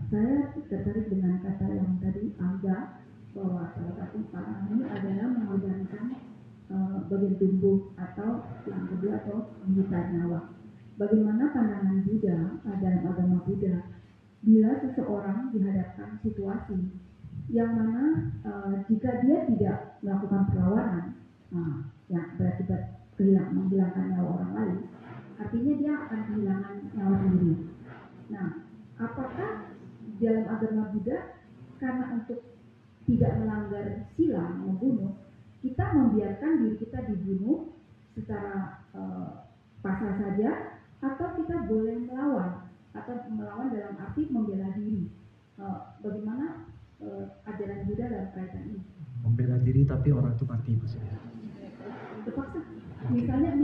Saya tertarik dengan kata yang tadi Angga, bahwa salah satu paranami adalah mengorbankan bagian tubuh atau yang kedua atau menyita nyawa. Bagaimana pandangan Buddha dalam agama Buddha bila seseorang dihadapkan situasi yang mana jika dia tidak melakukan perlawanan, yang berakibat menghilangkan nyawa orang lain, artinya dia akan kehilangan nyawa sendiri. Nah, apakah dalam agama Buddha karena untuk tidak melanggar sila membunuh, kita membiarkan diri kita dibunuh secara pasrah saja, atau kita boleh melawan, atau melawan dalam arti membela diri? Bagaimana ajaran Buddha dalam kaitan ini? Membela diri tapi orang itu mati maksudnya. Terpaksa. Misalnya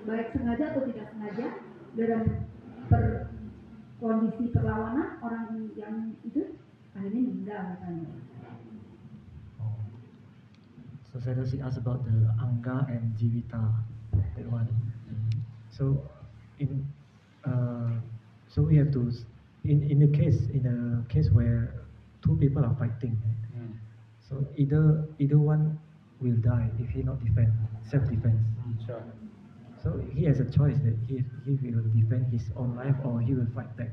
baik sengaja atau tidak sengaja dalam kondisi perlawanan orang yang itu akhirnya meninggal misalnya. So she asked about the Angga and Jivita, that one. So so we have to in a case where two people are fighting, so either one will die if he not defend, self-defense. Sure. So he has a choice that he will defend his own life or he will fight back.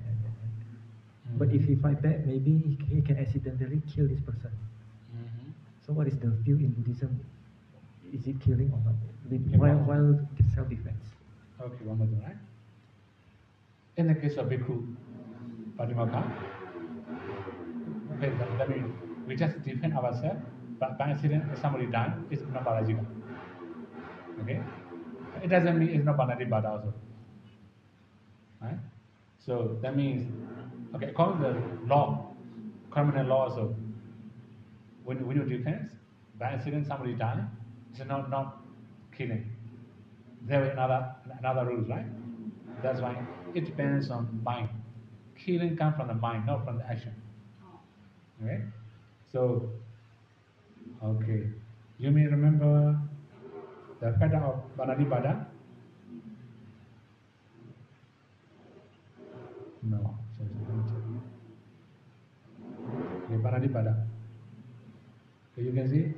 But if he fight back, maybe he can accidentally kill this person. So what is the view in Buddhism? Is it killing or not? While self-defense. Okay, one more thing, right? In the case of Bhikkhu Patimokkha, okay, that means we just defend ourselves, but by accident somebody died, it's not parajika. Okay? It doesn't mean it's not Panatipata also. Right? So that means, okay, according to the law, criminal law also, when you defend, by accident somebody died, it's not killing. There is another rules, right? That's why it depends on mind. Killing comes from the mind, not from the action. Okay? So, okay. You may remember the factor of Panatipata? No. Okay, Panatipata. So you can see?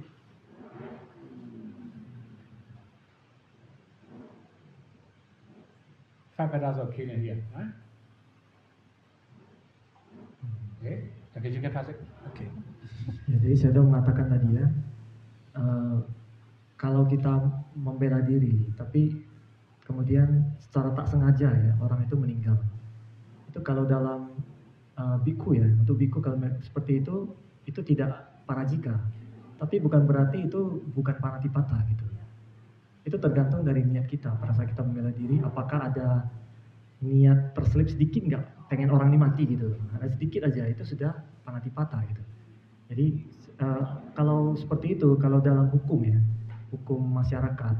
Five factors of killing here, right? Okay, you can pass it. Oke. Ya, jadi saya sudah mengatakan tadi ya, kalau kita membela diri, tapi kemudian secara tak sengaja ya orang itu meninggal. Itu kalau dalam biku ya, untuk biku kalau seperti itu tidak parajika. Tapi bukan berarti itu bukan panatipata gitu. Itu tergantung dari niat kita. Pada saat kita membela diri, apakah ada niat terselip sedikit nggak pengen orang ini mati gitu. Ada sedikit aja, itu sudah panatipata gitu. Jadi kalau seperti itu, kalau dalam hukum ya, hukum masyarakat,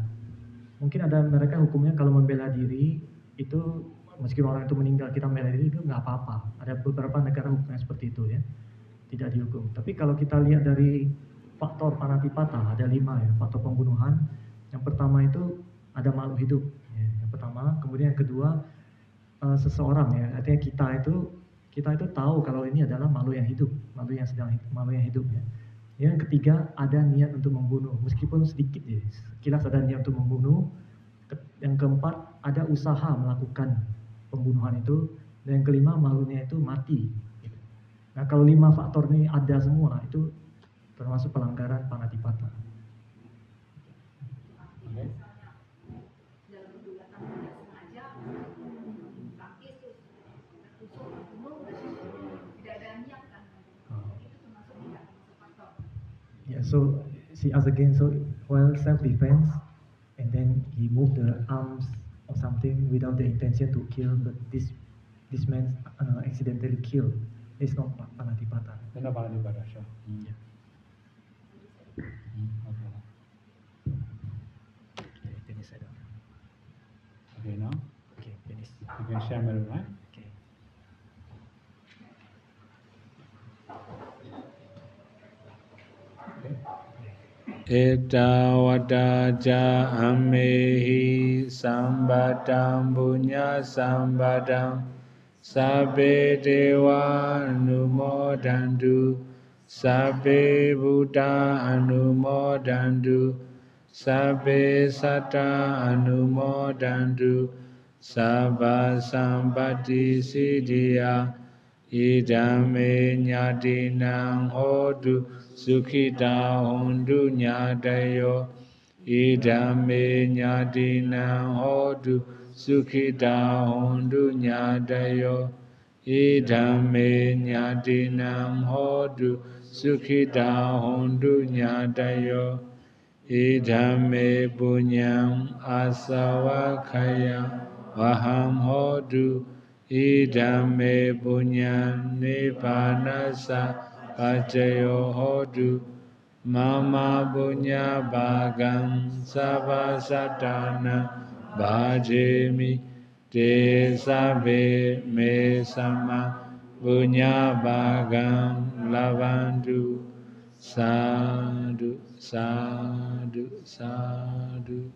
mungkin ada mereka hukumnya kalau membela diri itu meskipun orang itu meninggal kita membela diri itu nggak apa-apa. Ada beberapa negara hukumnya seperti itu ya, tidak dihukum. Tapi kalau kita lihat dari faktor panatipata ada 5 ya, faktor pembunuhan. Yang pertama itu ada makhluk hidup. Ya, yang pertama, kemudian yang kedua, seseorang ya, artinya kita itu tahu kalau ini adalah makhluk yang hidup, makhluk yang hidup ya. Yang ketiga, ada niat untuk membunuh, meskipun sedikit ya, sekilas ada niat untuk membunuh. Yang keempat, ada usaha melakukan pembunuhan itu. Dan yang kelima, makhluknya itu mati. Nah, kalau 5 faktor ini ada semua, itu termasuk pelanggaran panatipata. Okay. Yeah, so she asked again, so while self-defense, and then he moved the arms or something without the intention to kill, but this man accidentally killed. It's not panatipata. It's not panatipata, sure. Yeah. Okay. Okay, finish it. Okay, now Okay, finish. you can share my room, right? Okay. Etta vata ja ammehi sambadam punya sambadam sabbe dewa anumodantu sabbe buddha anumodantu sabbe satta anumodantu sabba sampatti siddhya idame nyatinang hotu sukhita hontu nyadayo idame nyatinang hotu sukhita hontu nyadayo idame nyatinang hotu sukhita hontu nyadayo idame punyam asawakaya vaham hotu idame punyam nibbanasa pacayo hotu mama punya bhagam sabha satana bhajemi te sabbe me sama punya bhagam lavantu sadhu sadhu sadhu.